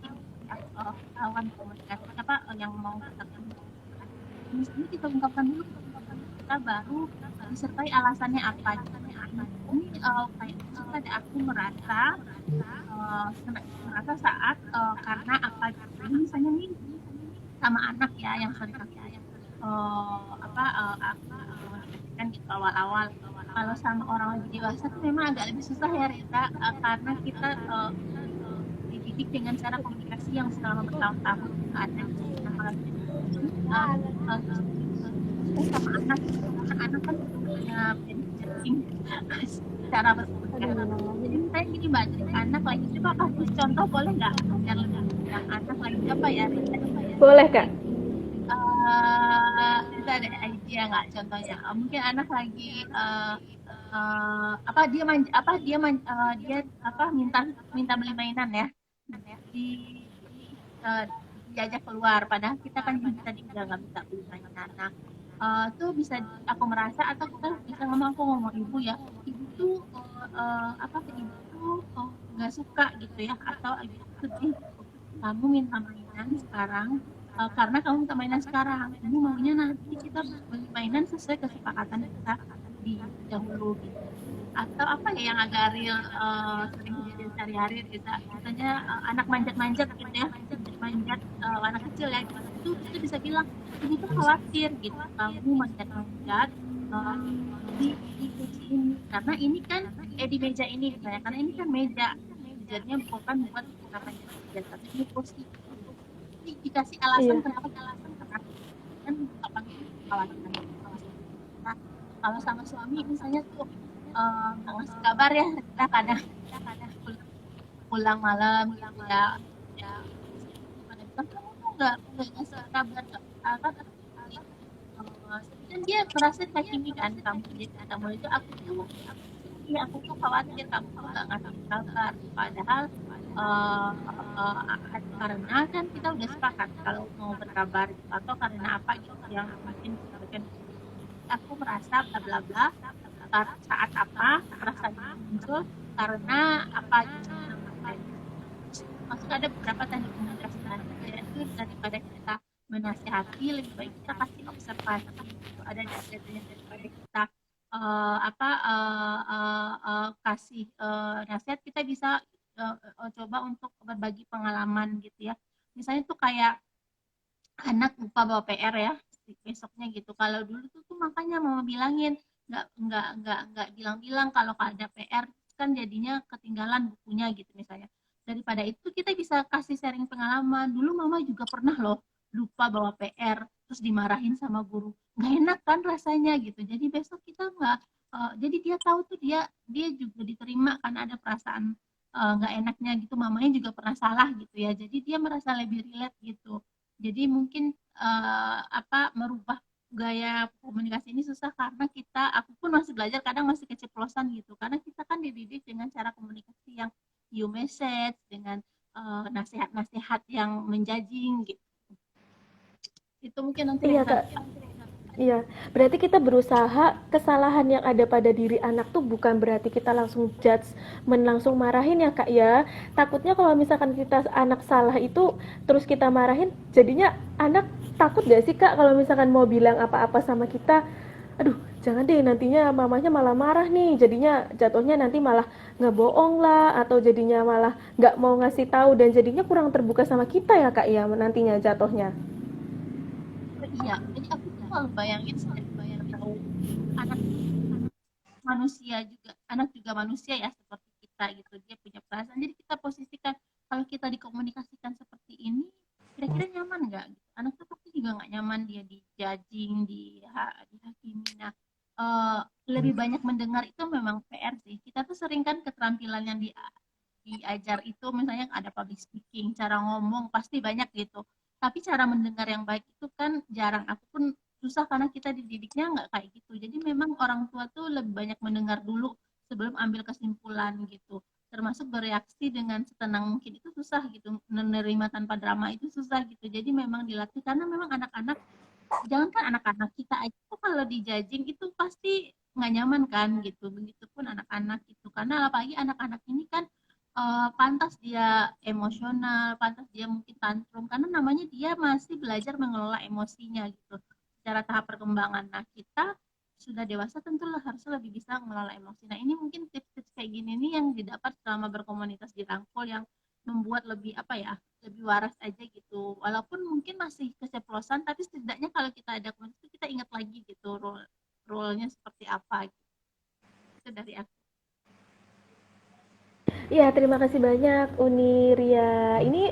Speaker 2: lawan komunikasi yang mau kita komunikasikan. Misalnya kita ungkapkan dulu kebutuhan kita baru disertai alasannya apa gitu. Nah, ini kayak misalnya ada aku merasa saat karena apa gitu. Jadi misalnya nih sama anak ya yang sering aku komunikasikan gitu awal-awal. Kalau sama orang lebih dewasa tuh memang agak lebih susah ya Rita, karena kita dididik dengan cara komunikasi yang selama bertahun-tahun ada. Nah, kalau uh, uh, sama anak gitu, karena anak kan punya judging cara berkomunikasi. Jadi misalnya gini Mbak, anak lagi coba kasih contoh boleh nggak? Yang anak lagi apa ya Rita?
Speaker 1: Boleh Kak.
Speaker 2: Kita ada idea nggak contohnya? Mungkin anak lagi dia minta minta beli mainan ya, di uh, diajak keluar padahal kita kan tadi udah nggak bisa beli mainan. Nah, tuh bisa aku merasa atau kita bisa ngomong ibu ya, ibu tuh ibu tuh nggak suka gitu ya, atau ibu tuh sedih kamu minta mainan sekarang karena kamu minta mainan sekarang, ini maunya nanti kita beli mainan sesuai kesepakatan kita di dahulu gitu. Atau apa ya yang agak real sering kejadian sehari-hari kita misalnya anak manjat-manjat gitu ya, manjat anak kecil ya gitu. Itu bisa bilang ini tuh khawatir gitu kamu manjat-manjat di kursi ini karena ini kan di meja ini misalnya, karena ini kan meja meja bukan buat kenapa manjat, tapi ini kursi. Jadi dikasih alasan
Speaker 1: Iya.
Speaker 2: kenapa kan apa kekhawatiran. Nah, kalau sama suami misalnya tuh nggak ngasih kabar ya, kita kadang pulang malam gitu ya, ya pada bilang kamu tuh nggak ngasih kabar apa kan dia merasa sakit kan kamu, jadi kamu itu aku tuh khawatir kamu tuh nggak ngasih kabar padahal uh, karena kan kita udah sepakat kalau mau berkabar gitu, atau karena apa gitu yang mungkin aku merasa bla bla bla saat apa perasaan itu muncul karena apa gitu. Maksudnya ada beberapa teknik komunikasi itu daripada kita menasihati lebih baik kita kasih observasi gitu. Ada data-datanya daripada kita kasih nasihat, kita bisa coba untuk berbagi pengalaman gitu ya. Misalnya tuh kayak anak lupa bawa PR ya besoknya gitu. Kalau dulu tuh makanya mama bilangin nggak bilang-bilang kalau ada PR kan jadinya ketinggalan bukunya gitu misalnya. Daripada itu kita bisa kasih sharing pengalaman. Dulu mama juga pernah loh lupa bawa PR terus dimarahin sama guru. Nggak enak kan rasanya gitu. Jadi besok kita nggak jadi dia tahu tuh dia juga diterima kan ada perasaan nggak enaknya gitu. Mamanya juga pernah salah gitu ya. Jadi dia merasa lebih relate gitu. Jadi mungkin merubah gaya komunikasi ini susah karena aku pun masih belajar, kadang masih keceplosan gitu karena kita kan dididik dengan cara komunikasi yang you message dengan nasihat-nasihat yang menjudging gitu. Itu mungkin nanti
Speaker 1: Iya Kak. Iya, berarti kita berusaha kesalahan yang ada pada diri anak tuh bukan berarti kita langsung judge, langsung marahin ya Kak ya. Takutnya kalau misalkan kita anak salah itu terus kita marahin, jadinya anak takut gak sih Kak kalau misalkan mau bilang apa-apa sama kita? Aduh, jangan deh nantinya mamanya malah marah nih, jadinya jatuhnya nanti malah ngebohong lah, atau jadinya malah nggak mau ngasih tahu dan jadinya kurang terbuka sama kita ya Kak ya nantinya jatuhnya.
Speaker 2: iya, jadi aku tuh selalu bayangin tahu anak anak juga manusia ya seperti kita gitu, dia punya perasaan, jadi kita posisikan kalau kita dikomunikasikan seperti ini kira-kira nyaman nggak gitu. Anak tuh pasti juga nggak nyaman dia dijudging, dihakimi. Nah, lebih banyak mendengar itu memang PR sih. Kita tuh sering kan keterampilan yang diajar itu misalnya ada public speaking, cara ngomong pasti banyak gitu, tapi cara mendengar yang baik itu kan jarang. Aku pun susah karena kita dididiknya nggak kayak gitu. Jadi memang orang tua tuh lebih banyak mendengar dulu sebelum ambil kesimpulan gitu. Termasuk bereaksi dengan setenang mungkin itu susah gitu. Menerima tanpa drama itu susah gitu. Jadi memang dilatih karena memang anak-anak, jangankan anak-anak kita aja kalau dijudging itu pasti nggak nyaman kan gitu. Begitupun anak-anak gitu, karena apalagi anak-anak ini kan pantas dia emosional, pantas dia mungkin tantrum karena namanya dia masih belajar mengelola emosinya gitu secara tahap perkembangan. Nah, kita sudah dewasa tentu harusnya lebih bisa mengelola emosi. Nah, ini mungkin tips-tips kayak gini nih yang didapat selama berkomunitas di Rangkul yang membuat lebih apa ya, lebih waras aja gitu. Walaupun mungkin masih keceplosan, tapi setidaknya kalau kita ada komunitas kita ingat lagi gitu role-nya seperti apa gitu. Itu dari aku.
Speaker 1: Iya, terima kasih banyak Uni Ria. Ini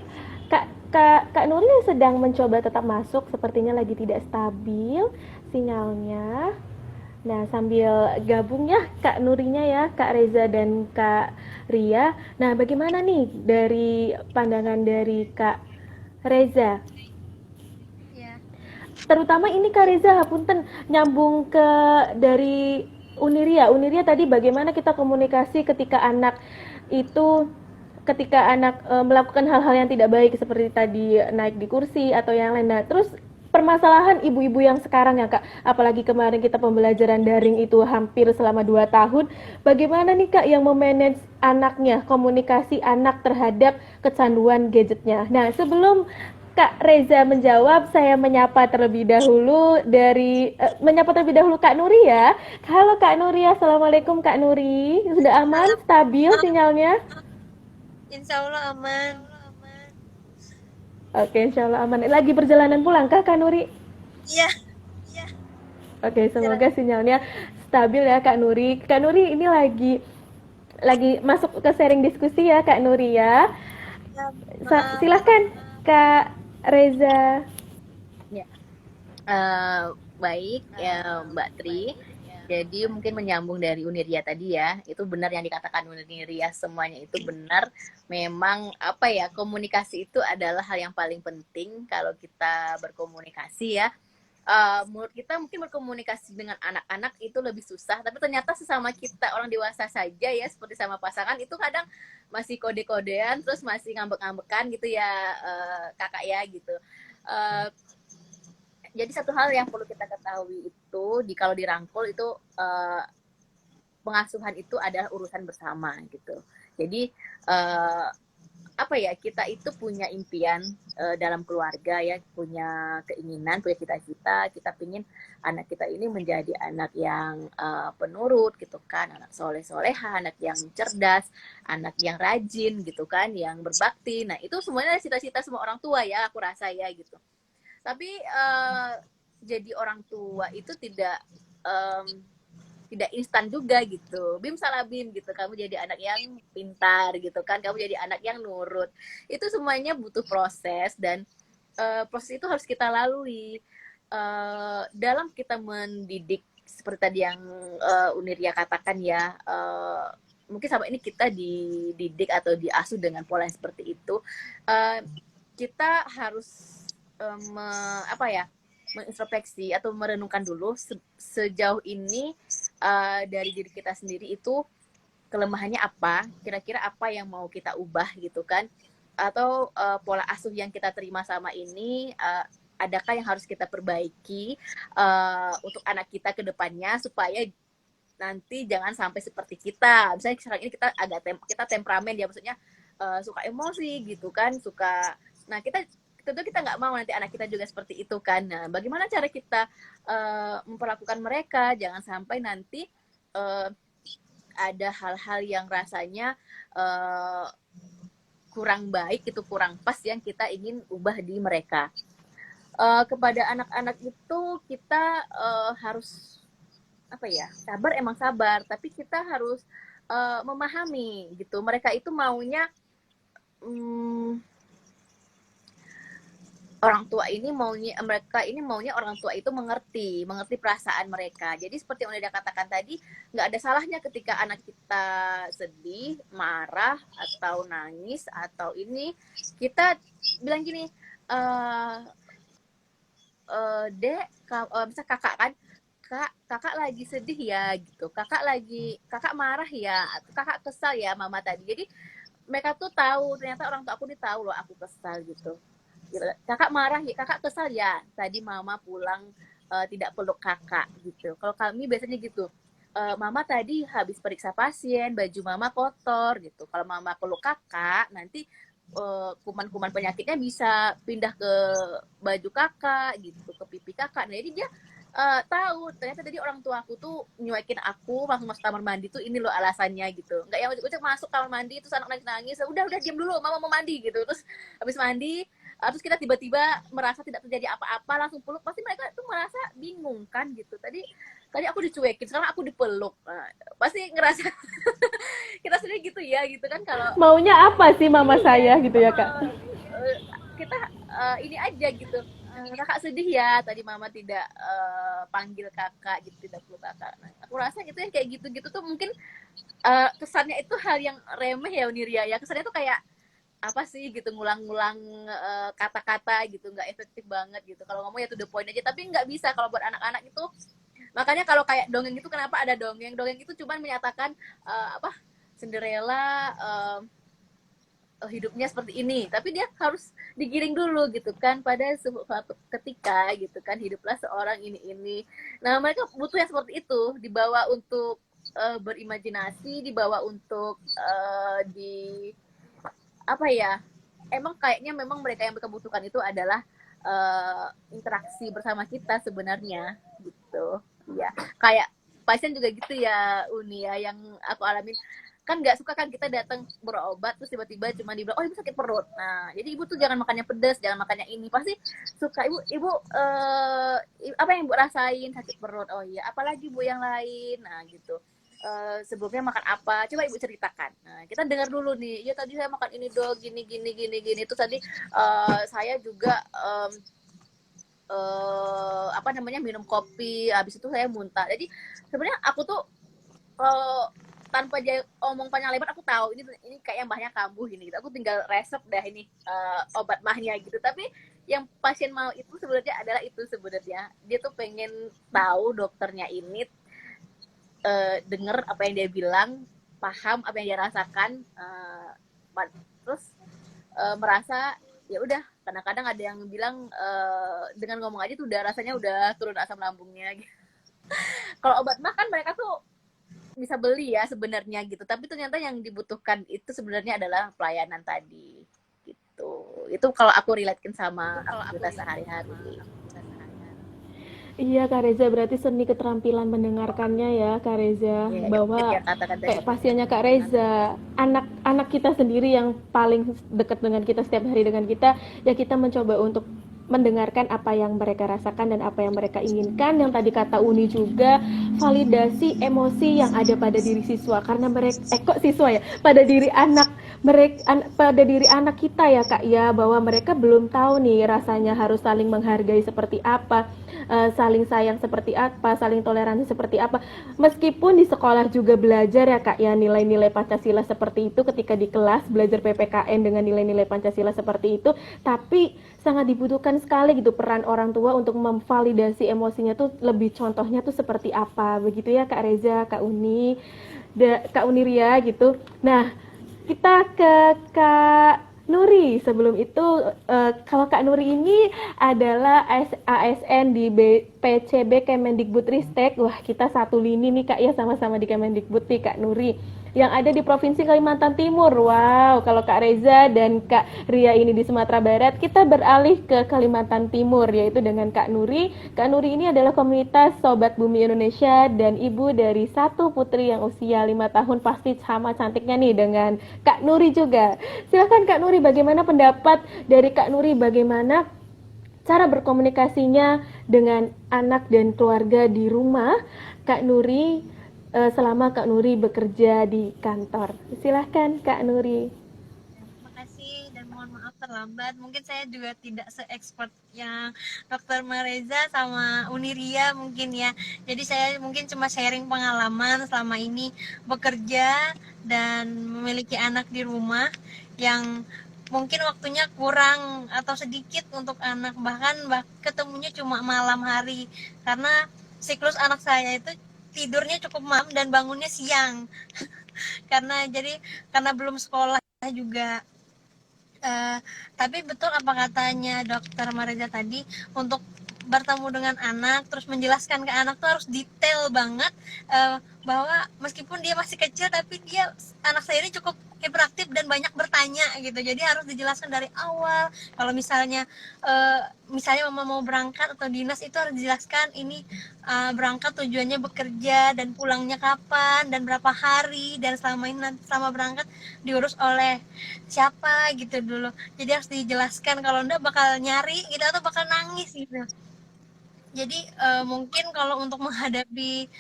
Speaker 1: Kak Kak Nuril sedang mencoba tetap masuk, sepertinya lagi tidak stabil sinyalnya. Nah, sambil gabung ya Kak Nurinya ya, Kak Reza dan Kak Ria. Nah, bagaimana nih dari pandangan dari Kak Reza?
Speaker 3: Ya.
Speaker 1: Terutama ini Kak Reza, hapunten nyambung ke dari Uniria. Uniria tadi bagaimana kita komunikasi ketika anak itu melakukan hal-hal yang tidak baik seperti tadi naik di kursi atau yang lain. Nah, terus permasalahan ibu-ibu yang sekarang ya Kak, apalagi kemarin kita pembelajaran daring itu hampir selama 2 tahun, bagaimana nih Kak yang memanage anaknya, komunikasi anak terhadap kecanduan gadgetnya. Nah, sebelum Kak Reza menjawab, saya menyapa terlebih dahulu Kak Nuri ya. Halo Kak Nuri, assalamualaikum Kak Nuri. Sudah aman, stabil sinyalnya?
Speaker 4: Insya Allah aman.
Speaker 1: Oke, insya Allah aman. Lagi perjalanan pulang kah Kak Nuri?
Speaker 4: Iya,
Speaker 1: Oke, semoga sinyalnya stabil ya Kak Nuri. Kak Nuri ini lagi masuk ke sharing diskusi ya Kak Nuri ya. Silahkan Kak Reza.
Speaker 3: Ya. Baik ya Mbak Tri. Jadi mungkin menyambung dari Uniria tadi ya, itu benar yang dikatakan Uniria, semuanya itu benar. Memang apa ya, komunikasi itu adalah hal yang paling penting kalau kita berkomunikasi ya. Menurut kita mungkin berkomunikasi dengan anak-anak itu lebih susah, tapi ternyata sesama kita orang dewasa saja ya, seperti sama pasangan itu kadang masih kode-kodean, terus masih ngambek-ngambekan gitu ya, kakak ya gitu. Jadi satu hal yang perlu kita ketahui itu kalau dirangkul itu pengasuhan itu adalah urusan bersama gitu. Jadi apa ya, kita itu punya impian dalam keluarga ya, punya keinginan, punya cita-cita, kita pingin anak kita ini menjadi anak yang penurut gitu kan, anak soleh-soleha, anak yang cerdas, anak yang rajin gitu kan, yang berbakti. Nah itu semuanya cita-cita semua orang tua ya, aku rasa ya gitu. Tapi jadi orang tua itu tidak instan juga gitu. Bim salah bim gitu. Kamu jadi anak yang pintar gitu kan. Kamu jadi anak yang nurut. Itu semuanya butuh proses dan proses itu harus kita lalui. Dalam kita mendidik seperti tadi yang Uniria katakan ya, mungkin sama ini kita dididik atau diasuh dengan pola yang seperti itu. Kita harus mengintrospeksi atau merenungkan dulu sejauh ini dari diri kita sendiri itu kelemahannya apa, kira-kira apa yang mau kita ubah gitu kan, atau pola asuh yang kita terima sama ini adakah yang harus kita perbaiki untuk anak kita ke depannya supaya nanti jangan sampai seperti kita. Misalnya sekarang ini kita kita temperamen ya, maksudnya suka emosi gitu kan, nah tentu kita nggak mau nanti anak kita juga seperti itu kan. Nah, bagaimana cara kita memperlakukan mereka, jangan sampai nanti ada hal-hal yang rasanya kurang baik, itu kurang pas yang kita ingin ubah di mereka. Kepada anak-anak itu kita harus sabar, emang sabar, tapi kita harus memahami gitu. Mereka itu maunya mereka ini maunya orang tua itu mengerti perasaan mereka. Jadi seperti yang udah katakan tadi, nggak ada salahnya ketika anak kita sedih, marah, atau nangis, atau ini kita bilang gini, Dek, bisa kakak kan, kakak lagi sedih ya gitu, kakak marah ya, atau kakak kesal ya mama tadi. Jadi mereka tuh tahu, ternyata orang tua aku nih tahu loh aku kesal gitu. Kakak marah ya, kakak kesal ya, tadi mama pulang tidak peluk kakak gitu. Kalau kami biasanya gitu, mama tadi habis periksa pasien, baju mama kotor gitu. Kalau mama peluk kakak, nanti kuman-kuman penyakitnya bisa pindah ke baju kakak gitu, ke pipi kakak. Nah, jadi dia tahu ternyata tadi orang tua aku tuh nyuekin aku langsung masuk kamar mandi tuh ini loh alasannya gitu. Nggak yang ucap masuk kamar mandi terus anak nangis, udah diam dulu, mama mau mandi gitu. Terus habis mandi terus kita tiba-tiba merasa tidak terjadi apa-apa langsung peluk, pasti mereka tuh merasa bingung kan gitu. Tadi aku dicuekin, sekarang aku dipeluk. Nah, pasti ngerasa kita sendiri gitu ya gitu kan. Kalau
Speaker 1: Maunya apa sih mama saya
Speaker 3: iya,
Speaker 1: gitu ya Kak?
Speaker 3: kita ini aja gitu. Kakak sedih ya tadi mama tidak panggil kakak gitu, tidak perlu kakak. Nah, aku rasa gitu yang kayak gitu-gitu tuh mungkin kesannya itu hal yang remeh ya Uniria ya. Kesannya tuh kayak apa sih gitu, ngulang-ngulang kata-kata gitu, nggak efektif banget gitu. Kalau ngomong ya to the point aja, tapi nggak bisa kalau buat anak-anak itu. Makanya kalau kayak dongeng itu, kenapa ada dongeng? Dongeng itu cuma menyatakan apa, Cinderella hidupnya seperti ini, tapi dia harus digiring dulu gitu kan pada suatu ketika gitu kan, hiduplah seorang ini. Nah, mereka butuh yang seperti itu, dibawa untuk berimajinasi, dibawa untuk di apa ya, emang kayaknya memang mereka yang mereka butuhkan itu adalah interaksi bersama kita sebenarnya gitu ya. Kayak pasien juga gitu ya Uni ya, yang aku alamin kan. Nggak suka kan kita datang berobat terus tiba-tiba cuma dibilang oh ibu sakit perut. Nah, jadi ibu tuh jangan makannya pedas, jangan makannya ini. Pasti suka ibu apa yang ibu rasain, sakit perut, oh iya apalagi bu yang lain. Nah gitu, sebelumnya makan apa, coba ibu ceritakan. Nah, kita dengar dulu nih, ya tadi saya makan ini dong, gini. Itu tadi saya juga apa namanya, minum kopi, habis itu saya muntah. Jadi sebenarnya aku tuh tanpa dia omong panjang lebar, aku tahu ini kayak mbahnya kambuh gini gitu. Aku tinggal resep dah ini obat mahnya gitu. Tapi yang pasien mau itu sebenarnya adalah itu, sebenarnya dia tuh pengen tahu dokternya ini denger apa yang dia bilang, paham apa yang dia rasakan, terus merasa ya udah. Kadang-kadang ada yang bilang dengan ngomong aja tuh udah rasanya udah turun asam lambungnya gitu. Kalau obat mah kan mereka tuh bisa beli ya sebenarnya gitu, tapi ternyata yang dibutuhkan itu sebenarnya adalah pelayanan tadi gitu. Itu kalau aku relatekan sama aktivitas sehari-hari.
Speaker 1: Iya Kak Reza, berarti seni keterampilan mendengarkannya ya Kak Reza,
Speaker 3: Ya,
Speaker 1: bahwa
Speaker 3: ya kata-kata
Speaker 1: kayak pasiennya Kak Reza, anak-anak kita sendiri yang paling dekat dengan kita, setiap hari dengan kita, ya kita mencoba untuk mendengarkan apa yang mereka rasakan dan apa yang mereka inginkan. Yang tadi kata Uni juga, validasi emosi yang ada pada diri siswa, karena mereka kok siswa ya, pada diri anak pada diri anak kita ya Kak ya, bahwa mereka belum tahu nih rasanya harus saling menghargai seperti apa, saling sayang seperti apa, saling toleransi seperti apa. Meskipun di sekolah juga belajar ya Kak ya, nilai-nilai Pancasila seperti itu, ketika di kelas belajar PPKN dengan nilai-nilai Pancasila seperti itu, tapi sangat dibutuhkan sekali gitu peran orang tua untuk memvalidasi emosinya tuh, lebih contohnya tuh seperti apa, begitu ya Kak Reza, Kak Uni, Kak Uniria gitu. Nah, kita ke Kak Nuri. Sebelum itu, kalau Kak Nuri ini adalah ASN di PCB Kemendikbudristek. Wah, kita satu lini nih Kak ya, sama-sama di Kemendikbud nih Kak Nuri, yang ada di Provinsi Kalimantan Timur. Wow, kalau Kak Reza dan Kak Ria ini di Sumatera Barat, kita beralih ke Kalimantan Timur, yaitu dengan Kak Nuri. Kak Nuri ini adalah komunitas Sobat Bumi Indonesia dan ibu dari satu putri yang usia 5 tahun, pasti sama cantiknya nih dengan Kak Nuri juga. Silakan Kak Nuri, bagaimana pendapat dari Kak Nuri, bagaimana cara berkomunikasinya dengan anak dan keluarga di rumah Kak Nuri selama Kak Nuri bekerja di kantor? Silahkan Kak Nuri.
Speaker 4: Terima kasih dan mohon maaf terlambat. Mungkin saya juga tidak se-expert yang Dokter Mareza sama Uniria mungkin ya. Jadi saya mungkin cuma sharing pengalaman selama ini bekerja dan memiliki anak di rumah yang mungkin waktunya kurang atau sedikit untuk anak, bahkan ketemunya cuma malam hari karena siklus anak saya itu tidurnya cukup malam dan bangunnya siang karena belum sekolah juga. Tapi betul apa katanya Dokter Mareza tadi, untuk bertemu dengan anak terus menjelaskan ke anak tuh harus detail banget, bahwa meskipun dia masih kecil tapi anak saya ini cukup hiperaktif dan banyak bertanya gitu, jadi harus dijelaskan dari awal. Kalau misalnya mama mau berangkat atau dinas, itu harus dijelaskan ini berangkat tujuannya bekerja dan pulangnya kapan dan berapa hari, dan selama berangkat diurus oleh siapa gitu dulu. Jadi harus dijelaskan, kalau enggak bakal nyari gitu atau bakal nangis gitu. Jadi mungkin kalau untuk menghadapi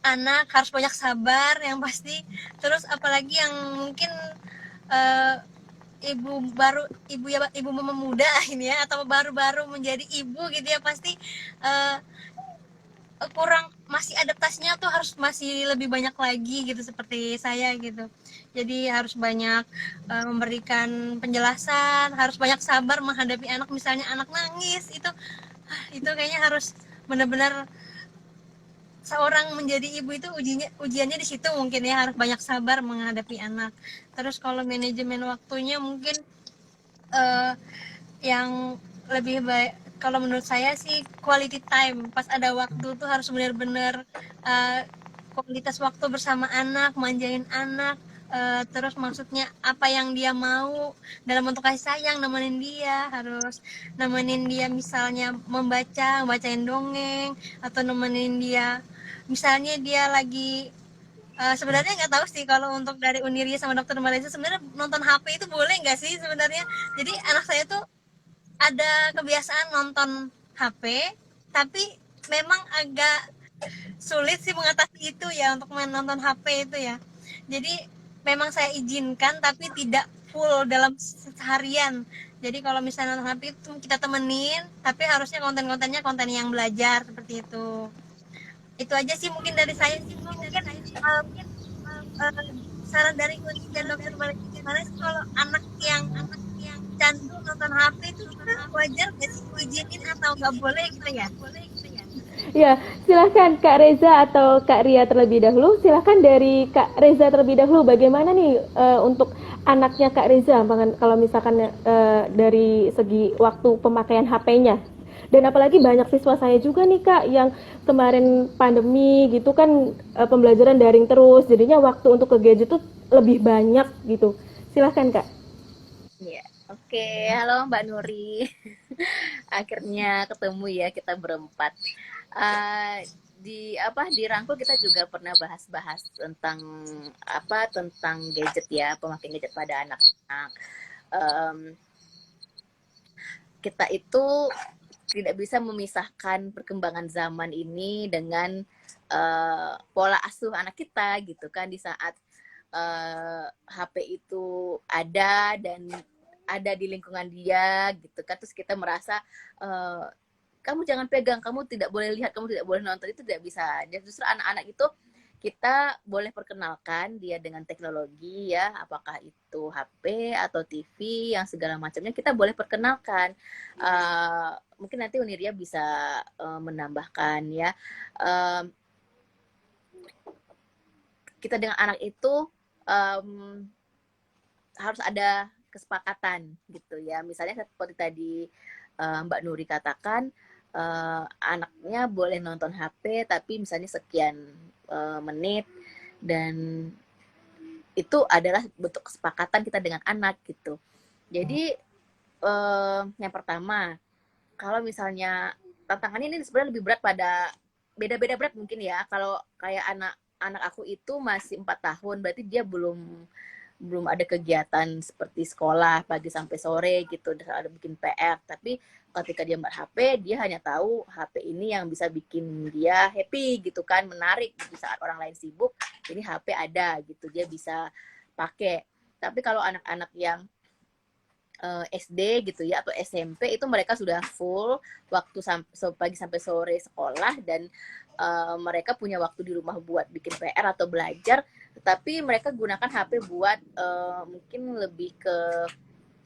Speaker 4: anak harus banyak sabar yang pasti. Terus apalagi yang mungkin eh, ibu mama muda ini ya, atau baru-baru menjadi ibu gitu ya, pasti eh, kurang, masih adaptasinya tuh harus masih lebih banyak lagi gitu, seperti saya gitu. Jadi harus banyak memberikan penjelasan, harus banyak sabar menghadapi anak. Misalnya anak nangis, itu kayaknya harus benar-benar, seorang menjadi ibu itu ujiannya di situ mungkin ya, harus banyak sabar menghadapi anak. Terus kalau manajemen waktunya mungkin eh, yang lebih baik, kalau menurut saya sih quality time, pas ada waktu tuh harus benar-benar kualitas waktu bersama anak, manjain anak. Terus maksudnya apa yang dia mau dalam bentuk kasih sayang, nemenin dia misalnya bacain dongeng, atau nemenin dia misalnya dia lagi sebenarnya nggak tahu sih kalau untuk dari Uniria sama Dokter Malaysia, sebenarnya nonton HP itu boleh nggak sih sebenarnya. Jadi anak saya tuh ada kebiasaan nonton HP, tapi memang agak sulit sih mengatasi itu ya, untuk menonton HP itu ya. Jadi memang saya izinkan tapi tidak full dalam seharian. Jadi kalau misalnya nonton HP itu kita temenin, tapi harusnya konten-kontennya konten yang belajar, seperti itu. Itu aja sih mungkin dari saya sih. Mungkin saran dari Uni dan Dokter Malaysia, gimana sih kalau anak yang candu nonton HP itu wajar nggak sih izinin atau nggak boleh gitu ya?
Speaker 1: Ya, silahkan Kak Reza atau Kak Ria terlebih dahulu. Silahkan dari Kak Reza terlebih dahulu. Bagaimana nih untuk anaknya Kak Reza, kalau misalkan dari segi waktu pemakaian HP-nya? Dan apalagi banyak siswa saya juga nih Kak, yang kemarin pandemi gitu kan, pembelajaran daring terus, jadinya waktu untuk ke gadget tuh lebih banyak gitu. Silahkan Kak.
Speaker 3: Ya, oke. Halo Mbak Nuri. Akhirnya ketemu ya kita berempat. Uh, di rangkul kita juga pernah bahas-bahas tentang gadget ya, pemakaian gadget pada anak-anak. Kita itu tidak bisa memisahkan perkembangan zaman ini dengan pola asuh anak kita gitu kan. Di saat HP itu ada dan ada di lingkungan dia gitu kan, terus kita merasa kamu jangan pegang, kamu tidak boleh lihat, kamu tidak boleh nonton, itu tidak bisa. Dan justru anak-anak itu kita boleh perkenalkan dia dengan teknologi ya, apakah itu HP atau TV yang segala macamnya, kita boleh perkenalkan. Mungkin nanti Uniria bisa menambahkan ya. Kita dengan anak itu harus ada kesepakatan gitu ya. Misalnya seperti tadi Mbak Nuri katakan, anaknya boleh nonton HP tapi misalnya sekian menit, dan itu adalah bentuk kesepakatan kita dengan anak gitu. Jadi yang pertama, kalau misalnya tantangannya ini sebenarnya lebih berat pada beda-beda berat mungkin ya. Kalau kayak anak aku itu masih 4 tahun, berarti dia belum ada kegiatan seperti sekolah pagi sampai sore gitu, ada bikin PR. Tapi ketika dia main HP, dia hanya tahu HP ini yang bisa bikin dia happy gitu kan, menarik di saat orang lain sibuk, ini HP ada gitu, dia bisa pakai. Tapi kalau anak-anak yang SD gitu ya atau SMP, itu mereka sudah full waktu pagi sampai sore sekolah, dan mereka punya waktu di rumah buat bikin PR atau belajar, tetapi mereka gunakan HP buat mungkin lebih ke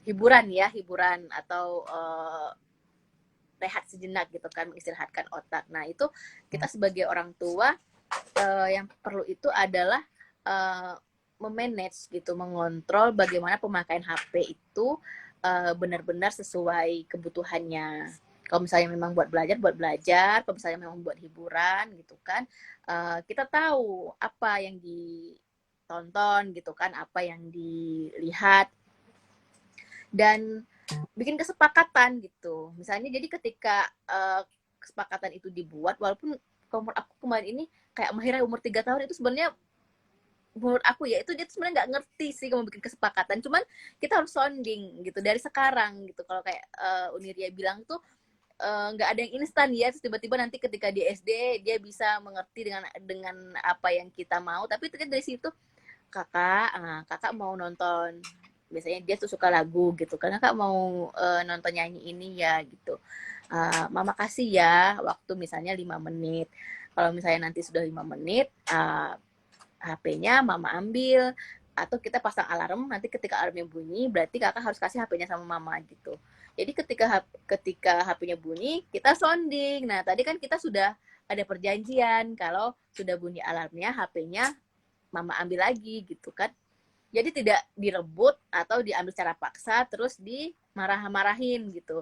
Speaker 3: hiburan atau rehat sejenak gitu kan, mengistirahatkan otak. Nah itu kita sebagai orang tua yang perlu itu adalah memanage gitu, mengontrol bagaimana pemakaian HP itu benar-benar sesuai kebutuhannya. Kalau misalnya memang buat belajar. Kalau misalnya memang buat hiburan gitu kan, kita tahu apa yang ditonton gitu kan, apa yang dilihat, dan bikin kesepakatan gitu. Misalnya jadi ketika kesepakatan itu dibuat, walaupun umur aku kemarin ini kayak Mahira umur 3 tahun itu sebenarnya menurut aku ya itu dia tuh sebenarnya nggak ngerti sih kalau bikin kesepakatan, cuman kita harus sounding gitu dari sekarang gitu. Kalau kayak Uniria bilang tuh nggak ada yang instan ya, terus tiba-tiba nanti ketika di SD dia bisa mengerti dengan apa yang kita mau, tapi itu kan dari situ kakak mau nonton, biasanya dia tuh suka lagu gitu kan, kakak mau nonton nyanyi ini ya gitu, mama kasih ya waktu misalnya 5 menit. Kalau misalnya nanti sudah 5 menit, HP-nya mama ambil, atau kita pasang alarm, nanti ketika alarmnya bunyi berarti kakak harus kasih HP-nya sama mama gitu. Jadi ketika HP-nya bunyi kita sounding. Nah tadi kan kita sudah ada perjanjian kalau sudah bunyi alarmnya HP-nya mama ambil lagi gitu kan. Jadi tidak direbut atau diambil secara paksa terus dimarah-marahin gitu.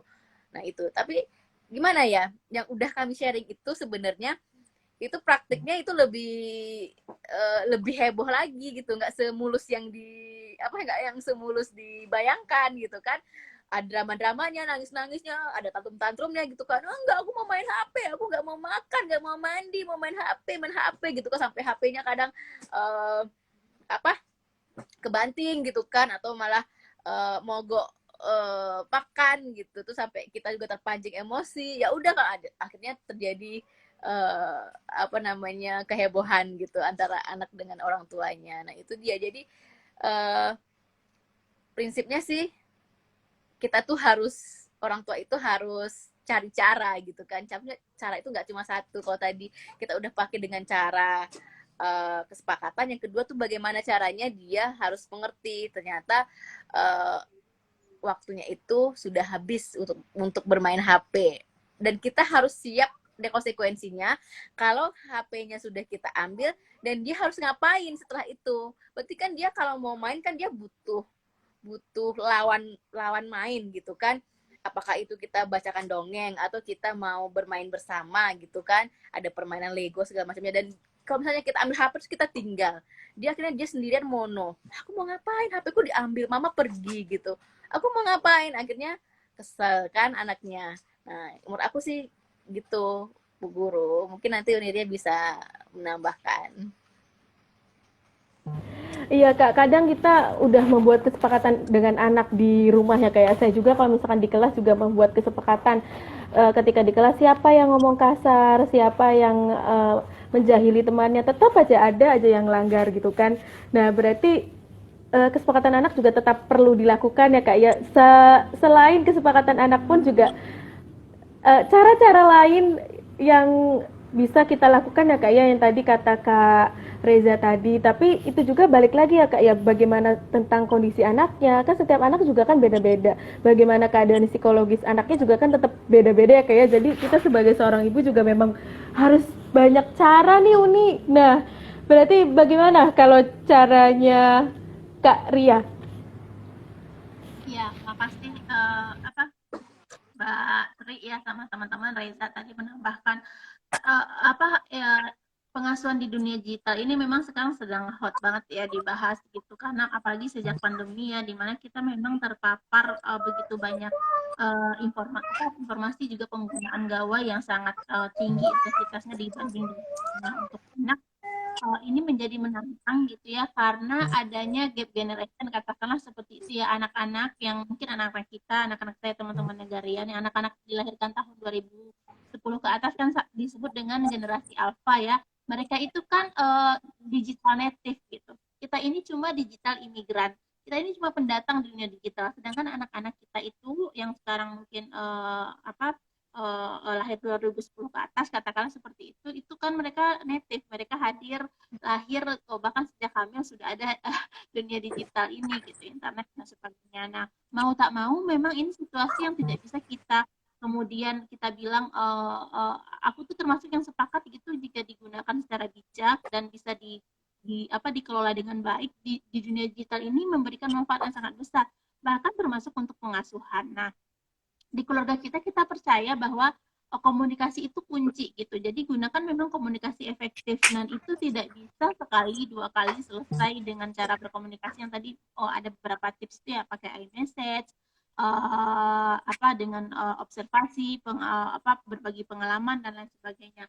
Speaker 3: Nah itu, tapi gimana ya, yang udah kami sharing itu sebenarnya itu praktiknya itu lebih heboh lagi gitu, nggak semulus yang nggak yang semulus dibayangkan gitu kan. Ada drama-dramanya, nangis-nangisnya, ada tantrum-tantrumnya gitu kan. Oh, enggak, aku mau main HP, aku nggak mau makan, nggak mau mandi, mau main HP gitu kan, sampai HP-nya kadang uh, apa kebanting gitu kan, atau malah mogok pakan gitu tuh, sampai kita juga terpancing emosi. Ya udah kan, akhirnya terjadi kehebohan gitu antara anak dengan orang tuanya. Nah itu dia, jadi prinsipnya sih kita tuh harus, orang tua itu harus cari cara gitu kan. Cara itu nggak cuma satu. Kalau tadi kita udah pakai dengan cara kesepakatan, yang kedua tuh bagaimana caranya dia harus mengerti ternyata waktunya itu sudah habis untuk bermain HP, dan kita harus siap dan konsekuensinya kalau HP-nya sudah kita ambil, dan dia harus ngapain setelah itu. Berarti kan dia kalau mau main kan dia butuh lawan main gitu kan. Apakah itu kita bacakan dongeng atau kita mau bermain bersama gitu kan, ada permainan Lego segala macamnya. Dan kalau misalnya kita ambil HP terus kita tinggal, dia sendirian mono, aku mau ngapain, HP ku diambil, mama pergi gitu, aku mau ngapain, akhirnya kesel kan anaknya. Nah menurut aku sih gitu Bu Guru, mungkin nanti Uniria bisa menambahkan.
Speaker 1: Iya Kak, kadang kita udah membuat kesepakatan dengan anak di rumah ya, kayak saya juga kalau misalkan di kelas juga membuat kesepakatan ketika di kelas siapa yang ngomong kasar, siapa yang menjahili temannya, tetap aja ada aja yang langgar gitu kan. Nah berarti kesepakatan anak juga tetap perlu dilakukan ya Kak ya. Selain kesepakatan anak pun juga cara-cara lain yang bisa kita lakukan ya Kak ya, yang tadi kata Kak Reza tadi. Tapi itu juga balik lagi ya Kak ya, bagaimana tentang kondisi anaknya, kan setiap anak juga kan beda-beda, bagaimana keadaan psikologis anaknya juga kan tetap beda-beda ya Kak ya. Jadi kita sebagai seorang ibu juga memang harus banyak cara nih Uni. Nah berarti bagaimana kalau caranya Kak Ria?
Speaker 2: Ya, makasih Mbak Tri ya, sama teman-teman. Reza tadi menambahkan pengasuhan di dunia digital ini memang sekarang sedang hot banget ya dibahas gitu, karena apalagi sejak pandemi ya, dimana kita memang terpapar begitu banyak informasi juga penggunaan gawai yang sangat tinggi intensitasnya dibanding untuk anak. Ini menjadi menantang gitu ya, karena adanya gap generation, katakanlah seperti itu ya, anak-anak yang mungkin anak-anak kita, anak-anak saya, teman-teman negarian, yang anak-anak dilahirkan tahun 2010 ke atas kan disebut dengan generasi alpha ya. Mereka itu kan digital native gitu. Kita ini cuma digital imigran. Kita ini cuma pendatang di dunia digital. Sedangkan anak-anak kita itu yang sekarang mungkin lahir 2010 ke atas, katakanlah seperti itu kan mereka native, mereka lahir bahkan sejak hamil sudah ada dunia digital ini gitu, internet dan sebagainya. Nah mau tak mau memang ini situasi yang tidak bisa kita kemudian kita bilang aku tuh termasuk yang sepakat gitu, jika digunakan secara bijak dan bisa dikelola dengan baik di dunia digital ini memberikan manfaat yang sangat besar, bahkan termasuk untuk pengasuhan. Nah di keluarga kita percaya bahwa komunikasi itu kunci gitu. Jadi gunakan memang komunikasi efektif. Dan itu tidak bisa sekali, dua kali selesai dengan cara berkomunikasi yang tadi ada beberapa tips itu ya, pakai iMessage, dengan observasi, berbagi pengalaman dan lain sebagainya.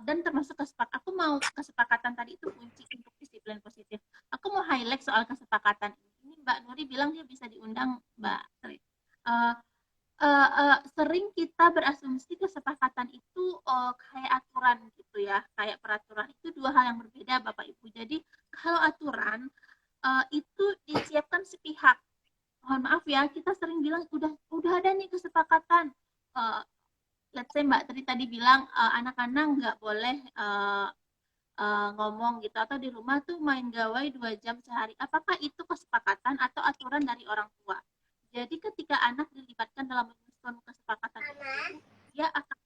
Speaker 2: Dan termasuk aku mau kesepakatan tadi itu kunci untuk disiplin positif. Aku mau highlight soal kesepakatan ini. Mbak Nuri bilang dia bisa diundang, Mbak Tri. Sering kita berasumsi kesepakatan itu kayak aturan gitu ya, kayak peraturan. Itu dua hal yang berbeda, Bapak Ibu. Jadi kalau aturan itu disiapkan sepihak. Mohon maaf ya, kita sering bilang udah ada nih kesepakatan. Let's say Mbak Tri tadi bilang anak-anak nggak boleh ngomong gitu, atau di rumah tuh main gawai 2 jam sehari. Apakah itu kesepakatan atau aturan dari orang tua? Jadi ketika anak dilibatkan dalam menyusun kesepakatan itu, dia akan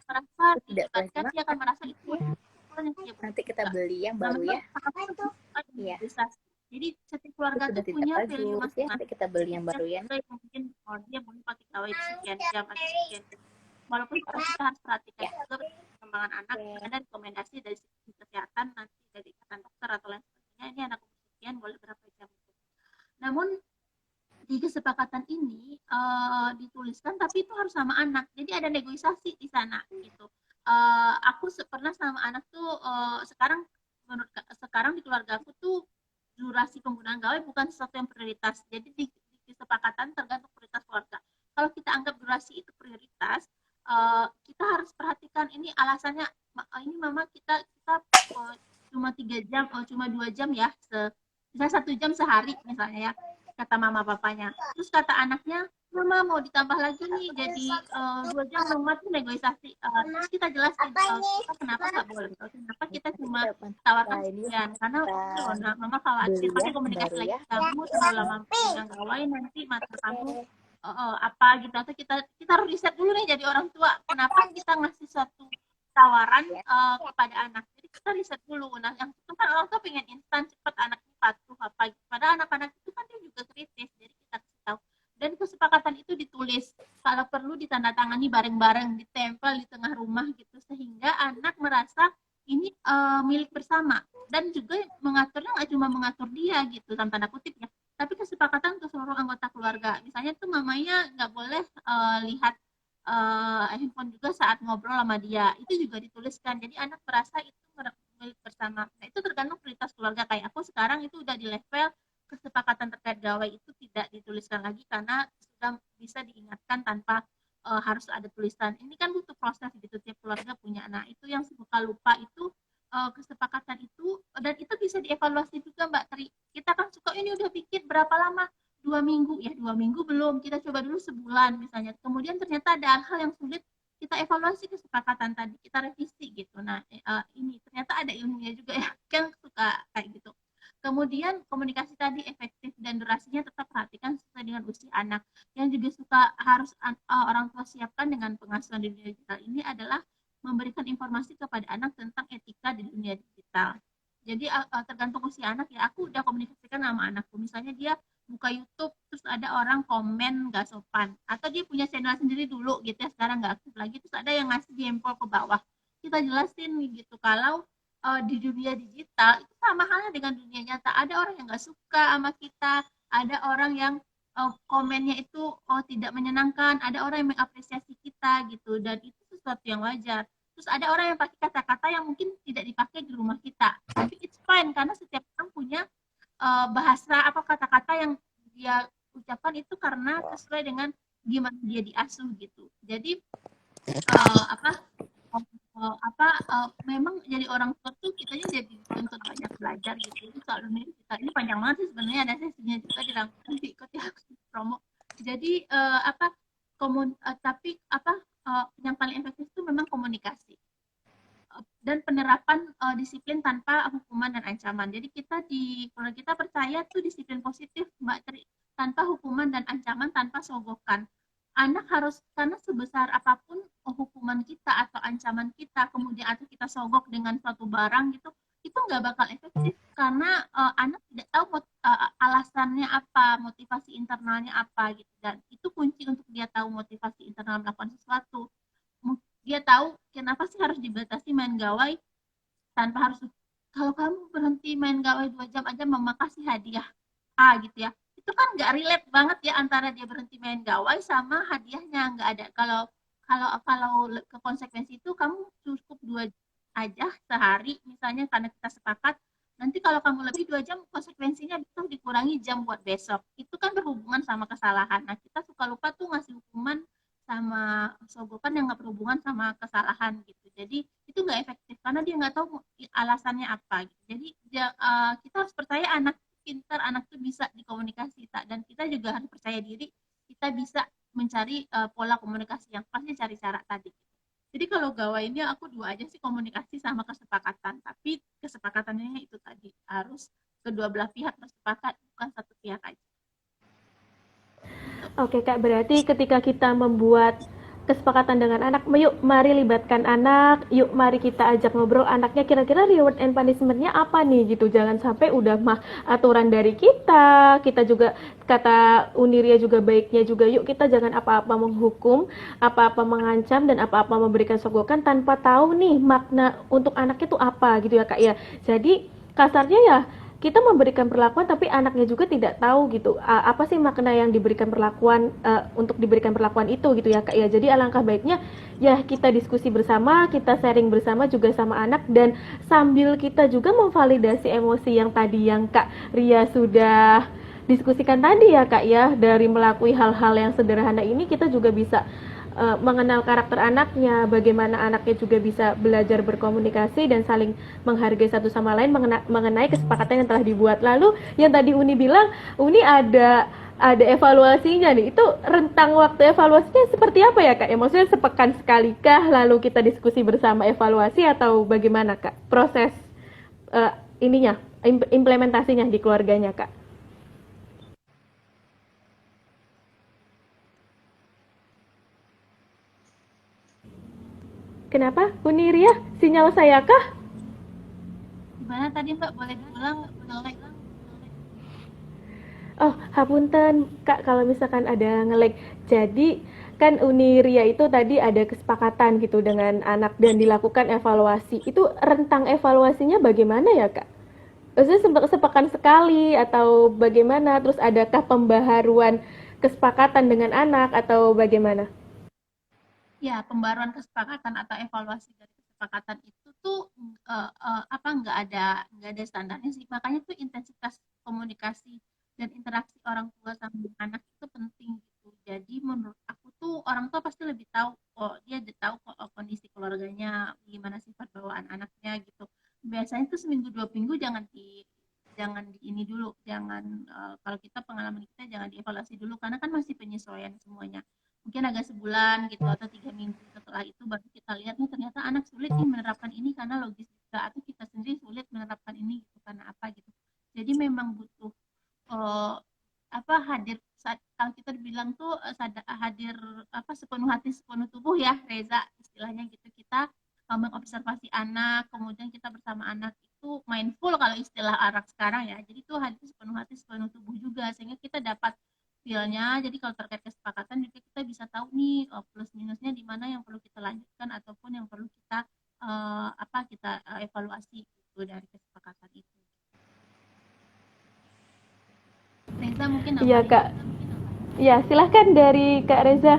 Speaker 2: merasa dilibatkan, dia akan merasa itu yang dia
Speaker 3: Nanti kita beli yang baru ya.
Speaker 2: Iya. Jadi setiap keluarga tuh punya value masing-masing.
Speaker 3: Nanti kita beli yang baru ya.
Speaker 2: Mungkin dia boleh pakai gawai sekian jam atau sekian. Walaupun kita harus perhatikan juga perkembangan anak, ada rekomendasi dari sisi kesehatan nanti dari ikatan dokter atau lain sebagainya, ini anak umur sekian boleh berapa jam. Namun di kesepakatan ini dituliskan, tapi itu harus sama anak, jadi ada negosiasi di sana gitu. Aku pernah sama anak tuh sekarang di keluarga aku tuh durasi penggunaan gawai bukan sesuatu yang prioritas. Jadi di kesepakatan tergantung prioritas keluarga. Kalau kita anggap durasi itu prioritas, kita harus perhatikan ini alasannya. Ini mama kita cuma 3 jam, cuma 2 jam ya, bisa 1 jam sehari misalnya ya, kata mama papanya. Terus kata anaknya, mama mau ditambah lagi nih jadi 2 jam, mama tuh negosiasi. Terus kita jelasin kenapa nggak boleh, kenapa kita cuma tawarkan sekian, karena mama khawatir pakai komunikasi lagi, kamu terlalu lama pegang gawai nanti mata kamu gitu. Atau kita harus riset dulu nih jadi orang tua, kenapa kita ngasih suatu tawaran kepada anak. Jadi kita riset dulu. Nah, yang itu kan orang tua pengen instan, cepat anaknya patuh apa. Pada anak-anak itu kan dia juga kritis. Jadi kita kasih tahu. Dan kesepakatan itu ditulis. Kalau perlu ditandatangani bareng-bareng, ditempel di tengah rumah gitu, sehingga anak merasa ini milik bersama. Dan juga mengaturnya nggak cuma mengatur dia gitu, dalam tanda kutip ya, tapi kesepakatan untuk seluruh anggota keluarga. Misalnya tuh mamanya nggak boleh lihat handphone juga saat ngobrol sama dia, itu juga dituliskan. Jadi anak merasa itu milik bersama. Nah, itu tergantung prioritas keluarga. Kayak aku sekarang itu udah di level kesepakatan terkait gawai itu tidak dituliskan lagi karena sudah bisa diingatkan tanpa harus ada tulisan. Ini kan butuh proses gitu, tiap keluarga punya. Nah, itu yang suka lupa itu kesepakatan itu, dan itu bisa dievaluasi juga Mbak Tri. Kita kan suka ini udah bikin berapa lama, 2 minggu ya, 2 minggu belum, kita coba dulu sebulan misalnya, kemudian ternyata ada hal yang sulit, kita evaluasi kesepakatan tadi, kita revisi gitu. Nah ini ternyata ada ilmunya juga ya, kan suka kayak gitu. Kemudian komunikasi tadi efektif dan durasinya tetap perhatikan sesuai dengan usia anak. Yang juga suka harus orang tua siapkan dengan pengasuhan di dunia digital ini adalah memberikan informasi kepada anak tentang etika di dunia digital. Jadi tergantung usia anak ya, aku udah komunikasikan sama anakku. Misalnya dia buka YouTube, terus ada orang komen gak sopan. Atau dia punya channel sendiri dulu gitu ya, sekarang gak aktif lagi. Terus ada yang ngasih jempol ke bawah. Kita jelasin gitu, kalau di dunia digital, itu sama halnya dengan dunia nyata. Ada orang yang gak suka sama kita, ada orang yang komennya itu tidak menyenangkan, ada orang yang mengapresiasi kita gitu, dan itu sesuatu yang wajar. Terus ada orang yang pakai kata-kata yang mungkin tidak dipakai di rumah kita, tapi it's fine karena setiap orang punya bahasa apa kata-kata yang dia ucapkan itu karena sesuai dengan gimana dia diasuh gitu. Jadi memang jadi orang tua tuh kitanya jadi dituntut banyak belajar gitu. Itu soal dunia kita ini panjang banget sih sebenarnya, ada sesinya juga dirangkum diikut ya promo. Jadi yang paling efektif itu memang komunikasi dan penerapan disiplin tanpa hukuman dan ancaman. Jadi kalau kita percaya tuh disiplin positif Mbak Tri, tanpa hukuman dan ancaman, tanpa sogokan. Anak harus, karena sebesar apapun hukuman kita atau ancaman kita, kemudian atau kita sogok dengan suatu barang gitu, itu nggak bakal efektif karena anak tidak tahu alasan alasannya apa, motivasi internalnya apa gitu. Dan itu kunci untuk dia tahu motivasi internal melakukan sesuatu. Dia tahu kenapa sih harus dibatasi main gawai tanpa harus, kalau kamu berhenti main gawai 2 jam aja mama kasih hadiah A gitu ya. Itu kan nggak relate banget ya antara dia berhenti main gawai sama hadiahnya, nggak ada. Kalau kalau kalau ke konsekuensi itu kamu cukup 2 aja sehari misalnya karena kita sepakat, nanti kalau kamu lebih 2 jam konsekuensinya bisa dikurangi jam buat besok. Itu kan berhubungan sama kesalahan. Nah kita suka lupa tuh ngasih hukuman sama sogokan yang nggak berhubungan sama kesalahan gitu. Jadi itu nggak efektif karena dia nggak tahu alasannya apa gitu. Jadi kita harus percaya anak pintar, anak tuh bisa dikomunikasi, dan kita juga harus percaya diri kita bisa mencari pola komunikasi yang pasti, cari cara tadi. Jadi kalau gawainya aku 2 aja sih, komunikasi sama kesepakatan, tapi kesepakatannya itu tadi harus kedua belah pihak bersepakat, bukan satu pihak aja.
Speaker 1: Oke Kak, berarti ketika kita membuat kesepakatan dengan anak, yuk mari libatkan anak, yuk mari kita ajak ngobrol anaknya, kira-kira reward and punishment-nya apa nih gitu. Jangan sampai udah mah aturan dari kita juga kata Uniria juga baiknya juga, yuk kita jangan apa-apa menghukum, apa-apa mengancam, dan apa-apa memberikan sogokan tanpa tahu nih makna untuk anaknya itu apa gitu ya Kak ya. Jadi kasarnya ya kita memberikan perlakuan tapi anaknya juga tidak tahu gitu apa sih makna yang diberikan perlakuan untuk diberikan perlakuan itu gitu ya Kak ya. Jadi alangkah baiknya ya kita diskusi bersama, kita sharing bersama juga sama anak, dan sambil kita juga memvalidasi emosi yang tadi yang Kak Ria sudah diskusikan tadi ya Kak ya. Dari melalui hal-hal yang sederhana ini kita juga bisa mengenal karakter anaknya, bagaimana anaknya juga bisa belajar berkomunikasi dan saling menghargai satu sama lain mengenai kesepakatan yang telah dibuat. Lalu yang tadi Uni bilang, Uni ada evaluasinya nih. Itu rentang waktu evaluasinya seperti apa ya Kak? Ya maksudnya sepekan sekalikah lalu kita diskusi bersama evaluasi atau bagaimana Kak? Proses ininya implementasinya di keluarganya Kak? Kenapa? Uniria, sinyal saya kah?
Speaker 2: Gimana tadi Mbak, boleh diulang?
Speaker 1: Oh, hapunten Kak kalau misalkan ada nge-lag. Jadi kan Uniria itu tadi ada kesepakatan gitu dengan anak dan dilakukan evaluasi. Itu rentang evaluasinya bagaimana ya Kak? Maksudnya sepekan sekali atau bagaimana? Terus adakah pembaharuan kesepakatan dengan anak atau bagaimana?
Speaker 2: Ya, pembaruan kesepakatan atau evaluasi dari kesepakatan itu tuh apa, nggak ada standarnya sih. Makanya tuh intensitas komunikasi dan interaksi orang tua sama anak itu penting gitu. Jadi menurut aku tuh orang tua pasti lebih tahu kok, dia tahu kok kondisi keluarganya, gimana sifat bawaan anaknya gitu. Biasanya tuh seminggu 2 minggu jangan di ini dulu, jangan kalau kita, pengalaman kita, jangan dievaluasi dulu karena kan masih penyesuaian semuanya. Mungkin agak sebulan gitu atau 3 minggu setelah itu baru kita lihat nih ternyata anak sulit nih menerapkan ini karena logis juga, atau kita sendiri sulit menerapkan ini gitu karena apa gitu. Jadi memang butuh uh, hadir saat, kalau kita bilang tuh hadir sepenuh hati sepenuh tubuh ya Reza, istilahnya gitu. Kita mengobservasi anak, kemudian kita bersama anak itu mindful kalau istilah anak sekarang ya. Jadi tuh hadir sepenuh hati sepenuh tubuh juga sehingga kita dapat feel-nya. Jadi kalau terkait kesepakatan juga kita bisa tahu nih plus minusnya di mana yang perlu kita lanjutkan ataupun yang perlu kita evaluasi gitu dari kesepakatan itu. Reza mungkin nambahin.
Speaker 1: Iya Kak. Ya silahkan dari Kak Reza.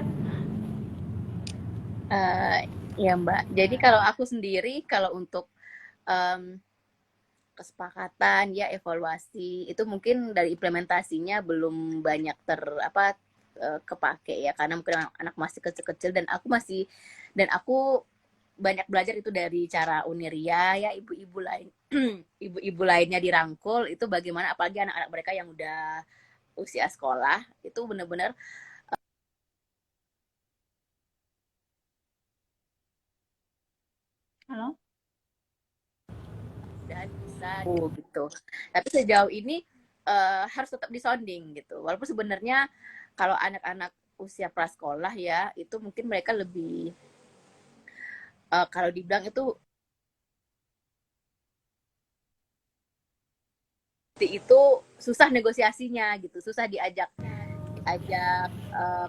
Speaker 3: Ya Mbak, jadi kalau aku sendiri, kalau untuk kesepakatan ya evaluasi itu mungkin dari implementasinya belum banyak kepake ya, karena mungkin anak masih kecil-kecil dan aku banyak belajar itu dari cara Uniria ya, ibu-ibu lain ibu-ibu lainnya dirangkul itu bagaimana, apalagi anak-anak mereka yang udah usia sekolah itu benar-benar
Speaker 2: Halo?
Speaker 3: dan bisa gitu. Tapi sejauh ini harus tetap disounding gitu. Walaupun sebenarnya kalau anak-anak usia prasekolah ya itu mungkin mereka lebih kalau dibilang itu itu susah negosiasinya gitu, susah diajak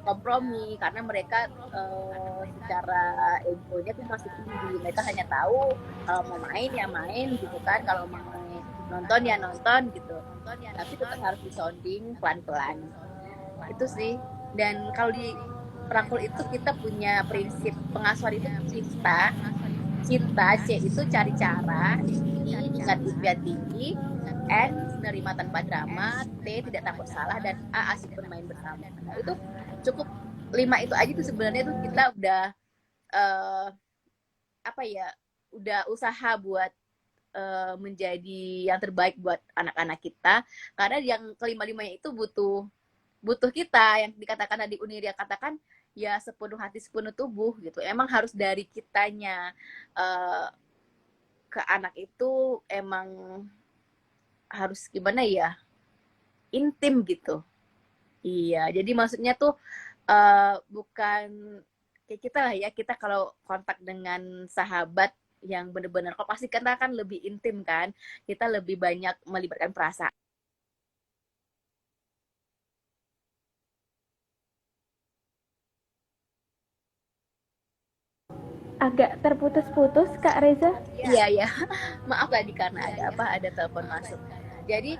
Speaker 3: kompromi karena mereka secara egonya tuh masih tinggi. Mereka hanya tahu kalau mau main ya main gitu kan, kalau mau nonton ya nonton gitu. Tapi tetap harus disounding pelan-pelan. Itu sih. Dan kalau di Rangkul itu kita punya prinsip pengasuhan itu cinta. Cinta, C itu cari cara, I tingkat impian tinggi, N menerima tanpa drama, T tidak takut salah, dan A asik bermain bersama. Nah, itu cukup 5 itu aja tuh sebenarnya tuh kita udah uh, apa ya, udah usaha buat menjadi yang terbaik buat anak-anak kita, karena yang kelima-limanya itu butuh kita, yang dikatakan tadi Uniria katakan ya sepenuh hati sepenuh tubuh gitu. Emang harus dari kitanya ke anak itu emang harus gimana ya, intim gitu. Iya, jadi maksudnya tuh bukan kayak kita lah ya, kita kalau kontak dengan sahabat yang benar-benar kok pasti kita kan lebih intim kan, kita lebih banyak melibatkan perasaan.
Speaker 1: Agak terputus-putus Kak Reza.
Speaker 3: Iya ya, maaf tadi karena ada telepon masuk. Jadi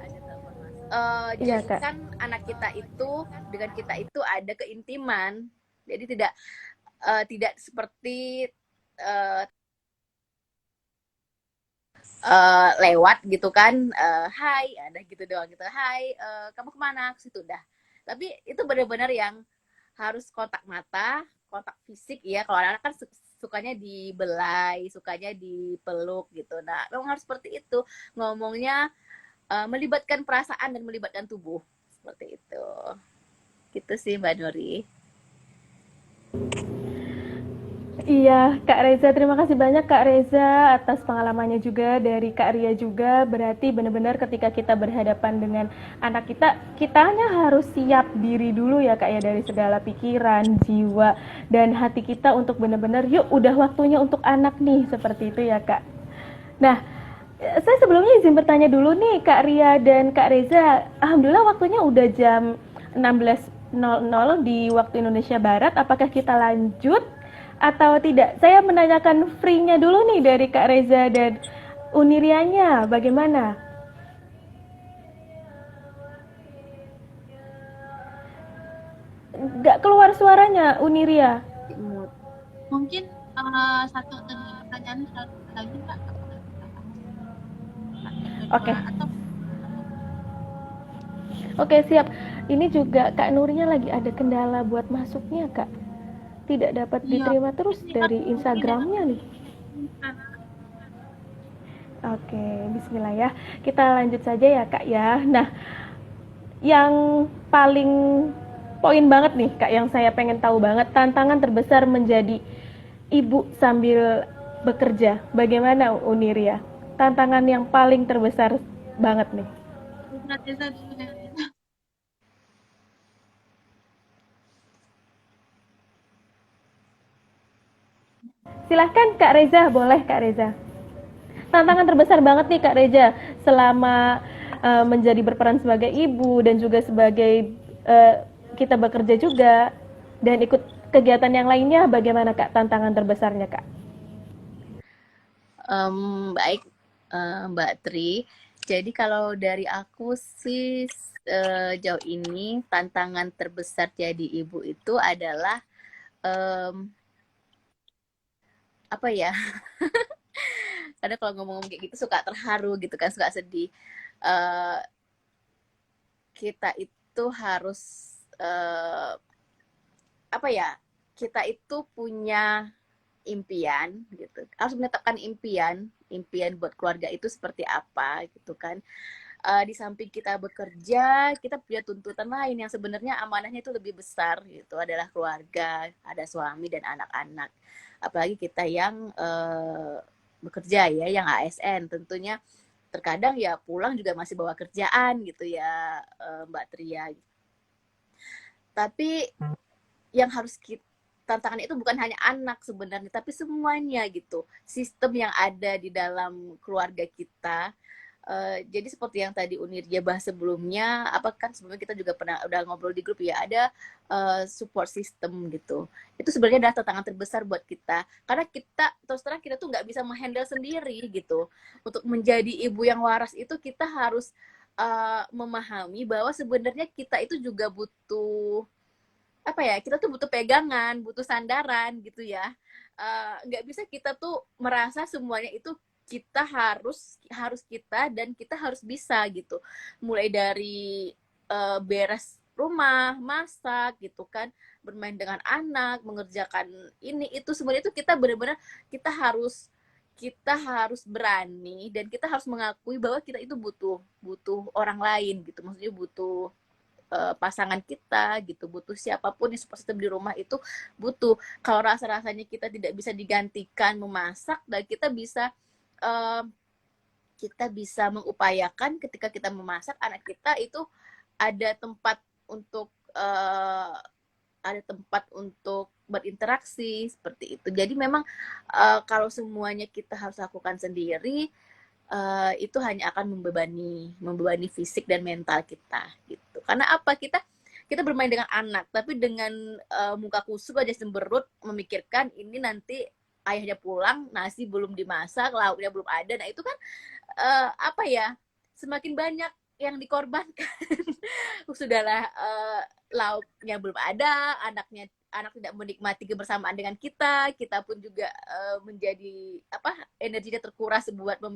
Speaker 1: Iya
Speaker 3: jadi
Speaker 1: Kak.
Speaker 3: kan anak kita itu dengan kita itu ada keintiman. Jadi tidak seperti uh, lewat gitu kan, hai ada gitu doang gitu, hai kamu kemana, ke situ udah. Tapi itu benar-benar yang harus kontak mata, kontak fisik ya. Kalau anak-anak kan sukanya dibelai, sukanya dipeluk gitu. Nah memang harus seperti itu ngomongnya, melibatkan perasaan dan melibatkan tubuh seperti itu. Gitu sih Mbak Nuri.
Speaker 1: Iya, Kak Reza, terima kasih banyak Kak Reza atas pengalamannya juga dari Kak Ria juga. Berarti benar-benar ketika kita berhadapan dengan anak kita, kitanya harus siap diri dulu ya Kak ya, dari segala pikiran, jiwa, dan hati kita untuk benar-benar yuk udah waktunya untuk anak nih, seperti itu ya Kak. Nah, saya sebelumnya izin bertanya dulu nih Kak Ria dan Kak Reza. Alhamdulillah waktunya udah jam 16.00 di waktu Indonesia Barat. Apakah kita lanjut atau tidak? Saya menanyakan free-nya dulu nih dari Kak Reza dan Unirianya. Bagaimana? Nggak keluar suaranya Uniria.
Speaker 2: Mungkin satu pertanyaan lagi Kak.
Speaker 1: Oke.
Speaker 2: Atau
Speaker 1: Oke, siap. Ini juga Kak Nurnya lagi ada kendala buat masuknya, Kak. Tidak dapat
Speaker 2: iya,
Speaker 1: diterima terus
Speaker 2: ini kan
Speaker 1: dari
Speaker 2: mungkin ya,
Speaker 1: Instagramnya nih. Oke, bismillah ya. Kita lanjut saja ya, Kak ya. Nah, yang paling poin banget nih, Kak, yang saya pengen tahu banget, tantangan terbesar menjadi ibu sambil bekerja. Bagaimana Uniria? Tantangan yang paling terbesar banget nih.
Speaker 2: Reza dulu ya.
Speaker 1: Silahkan Kak Reza, boleh Kak Reza. Tantangan terbesar banget nih Kak Reza selama menjadi berperan sebagai ibu dan juga sebagai kita bekerja juga dan ikut kegiatan yang lainnya, bagaimana Kak tantangan terbesarnya Kak?
Speaker 3: Baik Mbak Tri. Jadi kalau dari aku sih jauh ini tantangan terbesar jadi ibu itu adalah apa ya? Karena kalau ngomong-ngomong kayak gitu suka terharu gitu kan, suka sedih. Kita itu harus apa ya? Kita itu punya impian gitu. Harus menetapkan impian buat keluarga itu seperti apa gitu kan. Di samping kita bekerja, kita punya tuntutan lain yang sebenarnya amanahnya itu lebih besar gitu, adalah keluarga, ada suami dan anak-anak. Apalagi kita yang bekerja ya, yang ASN tentunya terkadang ya pulang juga masih bawa kerjaan gitu ya Mbak Tria. Tapi yang harus kita tantangan itu bukan hanya anak sebenarnya, tapi semuanya gitu. Sistem yang ada di dalam keluarga kita, Jadi seperti yang tadi Unirja bahas sebelumnya, apa kan sebelumnya kita juga pernah udah ngobrol di grup ya, ada support system gitu. Itu sebenarnya adalah tantangan terbesar buat kita, karena kita terus terang kita tuh nggak bisa menghandle sendiri gitu. Untuk menjadi ibu yang waras itu kita harus memahami bahwa sebenarnya kita itu juga butuh apa ya, kita tuh butuh pegangan, butuh sandaran gitu ya. Nggak bisa kita tuh merasa semuanya itu kita harus kita dan kita harus bisa gitu. Mulai dari beres rumah, masak gitu kan, bermain dengan anak, mengerjakan ini itu sebenarnya itu kita benar-benar kita harus berani dan kita harus mengakui bahwa kita itu butuh butuh orang lain gitu. Maksudnya butuh pasangan kita gitu, butuh siapapun yang support system di rumah itu butuh. Kalau rasa-rasanya kita tidak bisa digantikan memasak, dan uh, kita bisa mengupayakan ketika kita memasak anak kita itu ada tempat untuk uh, ada tempat untuk berinteraksi seperti itu. Jadi memang kalau semuanya kita harus lakukan sendiri, itu hanya akan membebani fisik dan mental kita gitu. Karena apa, kita bermain dengan anak tapi dengan muka kusut aja semberut memikirkan ini nanti ayahnya pulang nasi belum dimasak, lauknya belum ada. Nah itu kan apa ya, semakin banyak yang dikorbankan. Sudahlah lauknya belum ada, anak tidak menikmati kebersamaan dengan kita pun juga menjadi apa, energinya terkuras buat uh,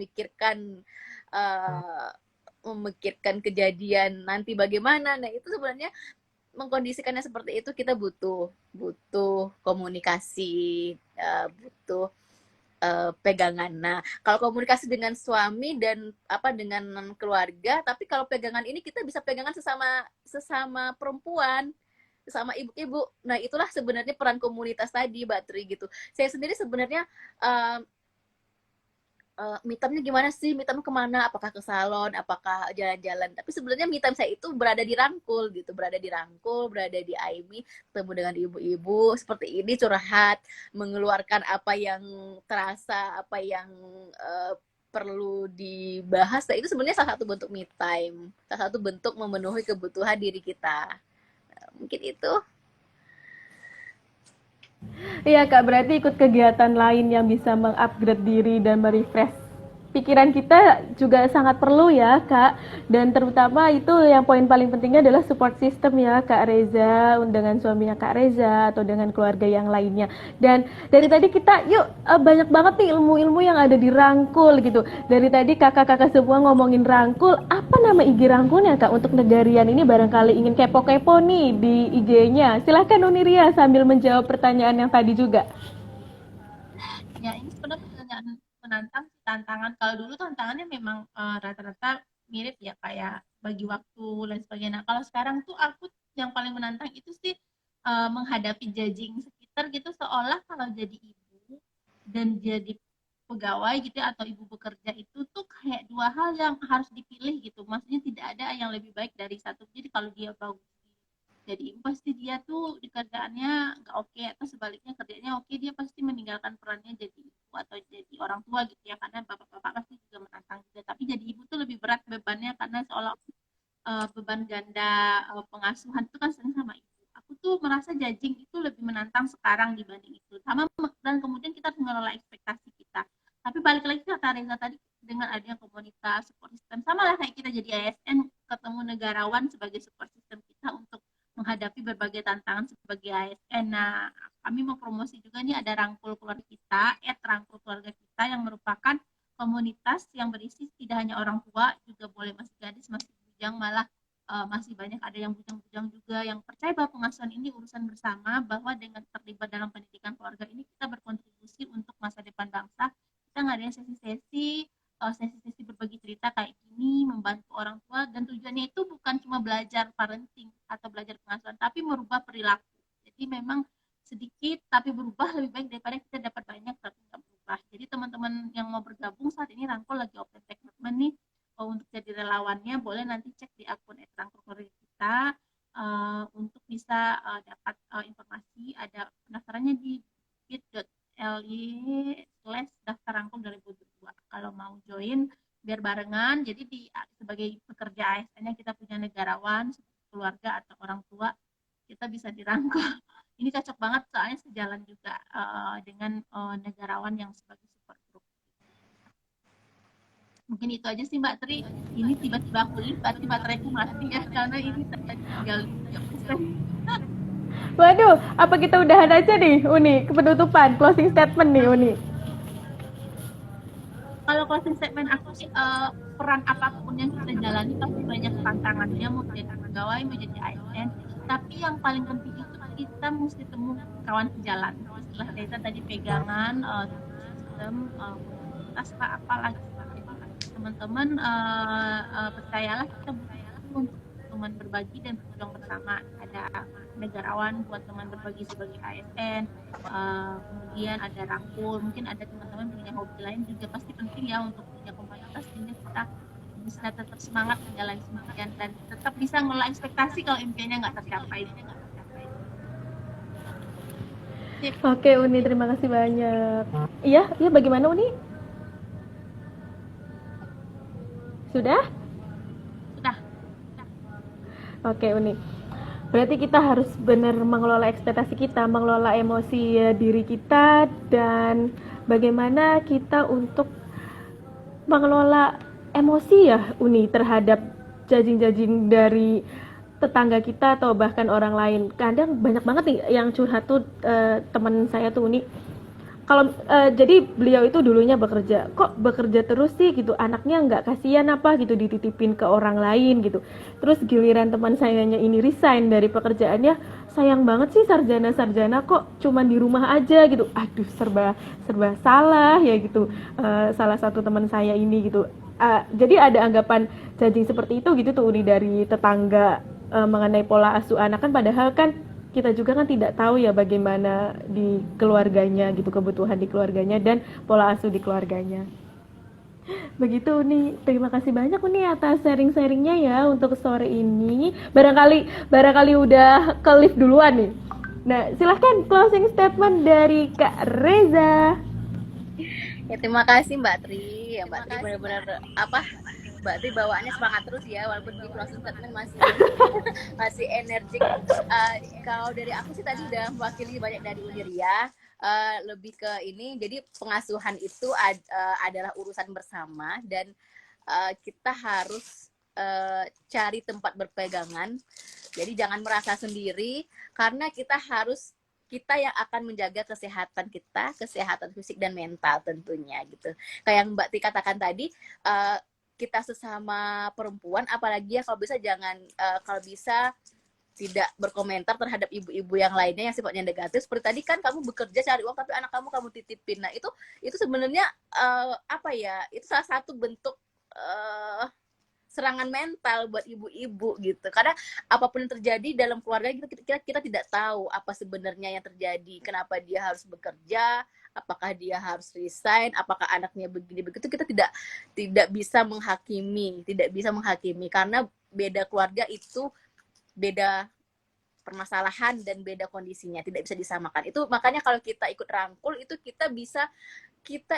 Speaker 3: memikirkan kejadian nanti bagaimana. Nah itu sebenarnya mengkondisikannya seperti itu kita butuh komunikasi, butuh pegangan. Nah, kalau komunikasi dengan suami dan apa dengan keluarga, tapi kalau pegangan ini kita bisa pegangan sesama perempuan, sama ibu-ibu. Nah, itulah sebenarnya peran komunitas tadi, Mbak Tri gitu. Saya sendiri sebenarnya me time-nya gimana sih? Me time kemana? Apakah ke salon? Apakah jalan-jalan? Tapi sebenarnya me time saya itu berada di Rangkul gitu, berada di AIMI, ketemu dengan ibu-ibu seperti ini, curhat, mengeluarkan apa yang terasa, apa yang perlu dibahas. Nah, itu sebenarnya salah satu bentuk me time, salah satu bentuk memenuhi kebutuhan diri kita. Mungkin itu.
Speaker 1: Iya Kak, berarti ikut kegiatan lain yang bisa mengupgrade diri dan merefresh pikiran kita juga sangat perlu ya Kak. Dan terutama itu yang poin paling pentingnya adalah support system ya Kak Reza, dengan suaminya Kak Reza atau dengan keluarga yang lainnya. Dan dari tadi kita banyak banget nih ilmu-ilmu yang ada di Rangkul gitu. Dari tadi kakak-kakak semua ngomongin Rangkul, apa nama IG Rangkulnya Kak untuk Negarian ini, barangkali ingin kepo-kepo nih di IG-nya. Silahkan Uniria sambil menjawab pertanyaan yang tadi juga.
Speaker 2: Ya, ini sebenarnya pertanyaan menantang, tantangan. Kalau dulu tantangannya memang rata-rata mirip ya, kayak bagi waktu dan sebagainya. Nah, kalau sekarang tuh aku yang paling menantang itu sih menghadapi judging sekitar gitu, seolah kalau jadi ibu dan jadi pegawai gitu ya, atau ibu bekerja itu tuh kayak dua hal yang harus dipilih gitu. Maksudnya tidak ada yang lebih baik dari satu. Jadi kalau dia bagus jadi ibu pasti dia tuh di kerjaannya nggak oke, atau sebaliknya kerjanya oke, dia pasti meninggalkan perannya jadi ibu atau jadi orang tua gitu ya, karena bapak-bapak pasti juga menantang juga, tapi jadi ibu tuh lebih berat bebannya karena seolah beban ganda pengasuhan itu kan sering sama ibu. Aku tuh merasa judging itu lebih menantang sekarang dibanding itu, sama. Dan kemudian kita harus mengelola ekspektasi kita, tapi balik lagi kata Reza tadi, dengan adanya komunitas support system, sama lah kayak kita jadi ASN ketemu negarawan sebagai support system kita untuk menghadapi berbagai tantangan sebagai ASN. Nah, kami mau promosi juga nih, ada Rangkul Keluarga Kita, @Rangkul Keluarga Kita, yang merupakan komunitas yang berisi tidak hanya orang tua, juga boleh masih gadis, masih bujang, malah masih banyak ada yang bujang-bujang juga, yang percaya bahwa pengasuhan ini urusan bersama, bahwa dengan terlibat dalam pendidikan keluarga ini kita berkontribusi untuk masa depan bangsa. Kita ngadain sesi-sesi berbagi cerita kayak gini, membantu orang tua, dan tujuannya itu bukan cuma belajar parenting atau belajar pengasuhan, tapi merubah perilaku. Jadi memang sedikit tapi berubah lebih baik daripada kita dapat banyak tapi nggak berubah. Jadi teman-teman yang mau bergabung saat ini, Rangkul lagi open recruitment nih, untuk jadi relawannya boleh nanti cek di akun @rangkul keluarga kita untuk bisa dapat informasi. Ada pendaftarannya di bit.ly/daftar rangkul 2022. Kalau mau join biar berbarengan. Jadi sebagai pekerja ASN-nya kita punya negarawan, keluarga atau orang tua, kita bisa dirangkul. Ini cocok banget soalnya sejalan juga dengan negarawan yang sebagai support group. Mungkin itu aja sih Mbak Tri. Ini tiba-tiba aku lihat berarti bateraiku mati ya, karena ini tinggal 3%.
Speaker 1: Waduh, apa kita udahan aja nih, Uni? Penutupan, closing statement nih, Uni.
Speaker 2: Kalau closing statement aku sih, peran apapun yang kita jalani pasti banyak tantangannya, mau jadi pegawai, mau jadi ASN. Tapi yang paling penting itu kita mesti temu kawan sejalan. Setelah Reza tadi pegangan, sistem, komunitas, apalagi teman-teman, percayalah kita butuh untuk teman berbagi dan berjuang bersama. Ada negarawan buat teman berbagi sebagai ASN, kemudian ada rangkul, mungkin ada teman-teman punya hobi lain juga pasti penting ya untuk punya komunitas sehingga kita bisa tetap semangat menjalani impian dan tetap bisa ngelola ekspektasi kalau impiannya nggak tercapai.
Speaker 1: Oke Uni, terima kasih banyak. Iya, bagaimana Uni? Sudah? Oke Uni, berarti kita harus benar mengelola ekspektasi kita, mengelola emosi diri kita, dan bagaimana kita untuk mengelola emosi ya Uni terhadap judging dari tetangga kita atau bahkan orang lain. Kadang banyak banget nih yang curhat tuh, teman saya tuh Uni. Kalau jadi beliau itu dulunya bekerja, kok bekerja terus sih gitu, anaknya nggak kasihan apa gitu dititipin ke orang lain gitu. Terus giliran teman sayanya ini resign dari pekerjaannya, sayang banget sih sarjana kok cuman di rumah aja gitu. Aduh, serba salah ya gitu. Salah satu teman saya ini gitu. Jadi ada anggapan judging seperti itu gitu tuh Uni dari tetangga mengenai pola asuh anak, kan padahal kan kita juga kan tidak tahu ya bagaimana di keluarganya gitu, kebutuhan di keluarganya dan pola asuh di keluarganya. Begitu Uni, terima kasih banyak Uni atas sharing-sharingnya ya untuk sore ini. Barangkali udah ke lift duluan nih. Nah, silahkan closing statement dari Kak Reza.
Speaker 3: Ya terima kasih Mbak Tri. Ya Mbak Tri benar-benar Mbak Tri bawaannya semangat terus ya, walaupun di closing statement masih energik. Kalau dari aku sih tadi udah mewakili banyak dari Uniria. Lebih ke ini, jadi pengasuhan itu adalah urusan bersama dan kita harus cari tempat berpegangan. Jadi jangan merasa sendiri, karena kita yang akan menjaga kesehatan kita, kesehatan fisik dan mental tentunya gitu. Kayak yang Mbak Tri katakan tadi, kita sesama perempuan, apalagi ya kalau bisa tidak berkomentar terhadap ibu-ibu yang lainnya yang sifatnya negatif. Seperti tadi kan kamu bekerja cari uang tapi anak kamu titipin. Nah itu sebenarnya itu salah satu bentuk serangan mental buat ibu-ibu gitu. Karena apapun yang terjadi dalam keluarga kita tidak tahu apa sebenarnya yang terjadi. Kenapa dia harus bekerja? Apakah dia harus resign? Apakah anaknya begini begitu? Kita tidak bisa menghakimi, karena beda keluarga itu beda permasalahan dan beda kondisinya, tidak bisa disamakan. Itu makanya kalau kita ikut rangkul itu kita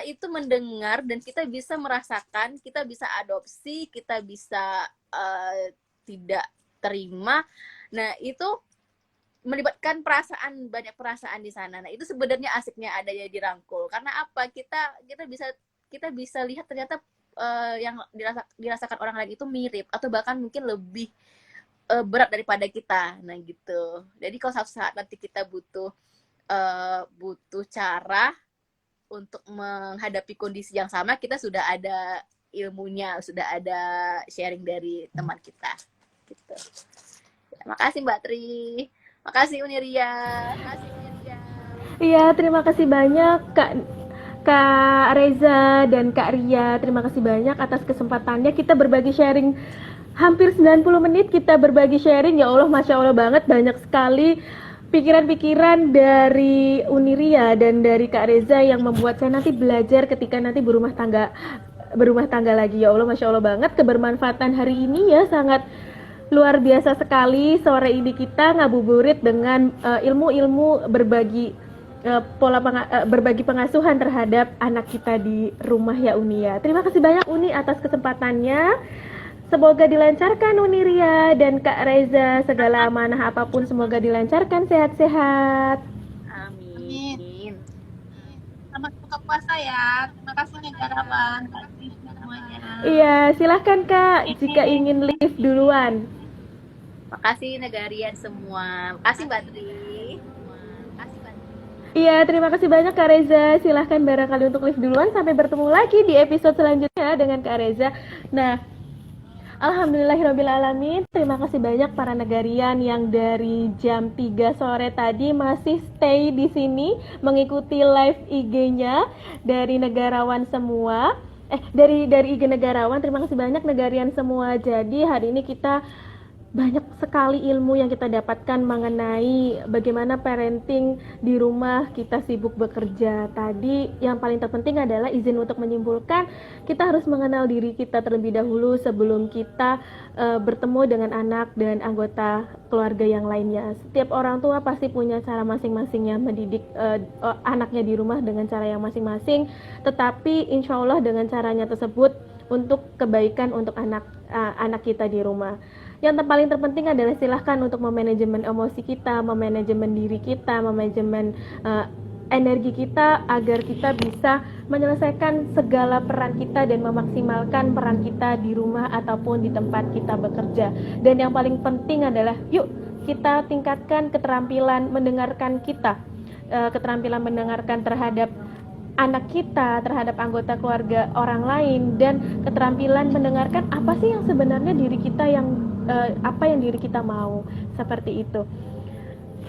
Speaker 3: itu mendengar dan kita bisa merasakan, kita bisa adopsi, kita bisa tidak terima. Nah, itu melibatkan banyak perasaan di sana. Nah, itu sebenarnya asiknya ada ya di rangkul. Karena apa? Kita bisa lihat ternyata yang dirasakan orang lain itu mirip atau bahkan mungkin lebih berat daripada kita. Nah, gitu. Jadi kalau suatu saat nanti kita butuh cara untuk menghadapi kondisi yang sama, kita sudah ada ilmunya, sudah ada sharing dari teman kita. Gitu. Terima kasih Mbak Tri. Makasih Uniria.
Speaker 1: Iya, terima kasih banyak Kak Reza dan Kak Ria. Terima kasih banyak atas kesempatannya. Kita berbagi sharing hampir 90 menit, kita berbagi sharing. Ya Allah, Masya Allah banget, banyak sekali pikiran-pikiran dari Uniria dan dari Kak Reza yang membuat saya nanti belajar ketika nanti berumah tangga lagi. Ya Allah, Masya Allah banget, kebermanfaatan hari ini ya sangat luar biasa sekali. Sore ini kita ngabuburit dengan ilmu-ilmu berbagi berbagi pengasuhan terhadap anak kita di rumah ya Uni ya. Terima kasih banyak Uni atas kesempatannya. Semoga dilancarkan Uni Ria dan Kak Reza, segala amanah apapun semoga dilancarkan, sehat-sehat.
Speaker 3: Amin.
Speaker 2: Selamat buka puasa ya. Terima kasih negarawan, Kak Tri, semuanya.
Speaker 1: Iya, silahkan Kak jika ingin live duluan.
Speaker 3: Makasih negarian semua. Makasih Mbak Tri.
Speaker 1: Iya, terima kasih banyak Kak Reza. Silahkan barangkali untuk live duluan. Sampai bertemu lagi di episode selanjutnya dengan Kak Reza. Nah, alhamdulillahirrabbilalamin. Terima kasih banyak para negarian yang dari jam 3 sore tadi masih stay di sini mengikuti live IG-nya dari negarawan semua. Dari IG negarawan. Terima kasih banyak negarian semua. Jadi hari ini kita banyak sekali ilmu yang kita dapatkan mengenai bagaimana parenting di rumah, kita sibuk bekerja. Tadi yang paling terpenting adalah izin untuk menyimpulkan, kita harus mengenal diri kita terlebih dahulu sebelum kita bertemu dengan anak dan anggota keluarga yang lainnya. Setiap orang tua pasti punya cara masing-masing ya mendidik anaknya di rumah dengan cara yang masing-masing, tetapi insya Allah dengan caranya tersebut untuk kebaikan untuk anak kita di rumah. Yang paling terpenting adalah silahkan untuk memanajemen emosi kita, memanajemen diri kita, memanajemen energi kita agar kita bisa menyelesaikan segala peran kita dan memaksimalkan peran kita di rumah ataupun di tempat kita bekerja. Dan yang paling penting adalah yuk kita tingkatkan keterampilan mendengarkan kita, keterampilan mendengarkan terhadap anak kita, terhadap anggota keluarga orang lain, dan keterampilan mendengarkan apa sih yang sebenarnya diri kita apa yang diri kita mau, seperti itu.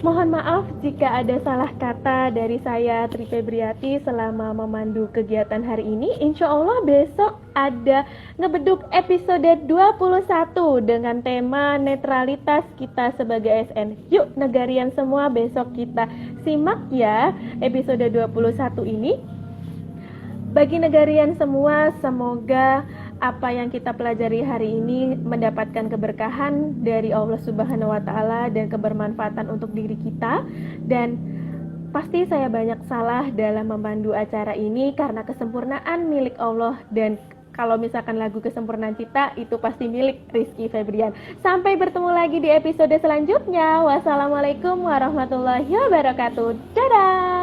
Speaker 1: Mohon maaf jika ada salah kata dari saya Tri Febriati selama memandu kegiatan hari ini. Insya Allah besok ada Ngebeduk episode 21 dengan tema netralitas kita sebagai ASN. Yuk negarian semua, besok kita simak ya episode 21 ini. Bagi negarian semua, semoga apa yang kita pelajari hari ini mendapatkan keberkahan dari Allah Subhanahu wa Ta'ala dan kebermanfaatan untuk diri kita. Dan pasti saya banyak salah dalam memandu acara ini karena kesempurnaan milik Allah, dan kalau misalkan lagu Kesempurnaan Cipta itu pasti milik Rizky Febrian. Sampai bertemu lagi di episode selanjutnya. Wassalamualaikum warahmatullahi wabarakatuh. Dadah.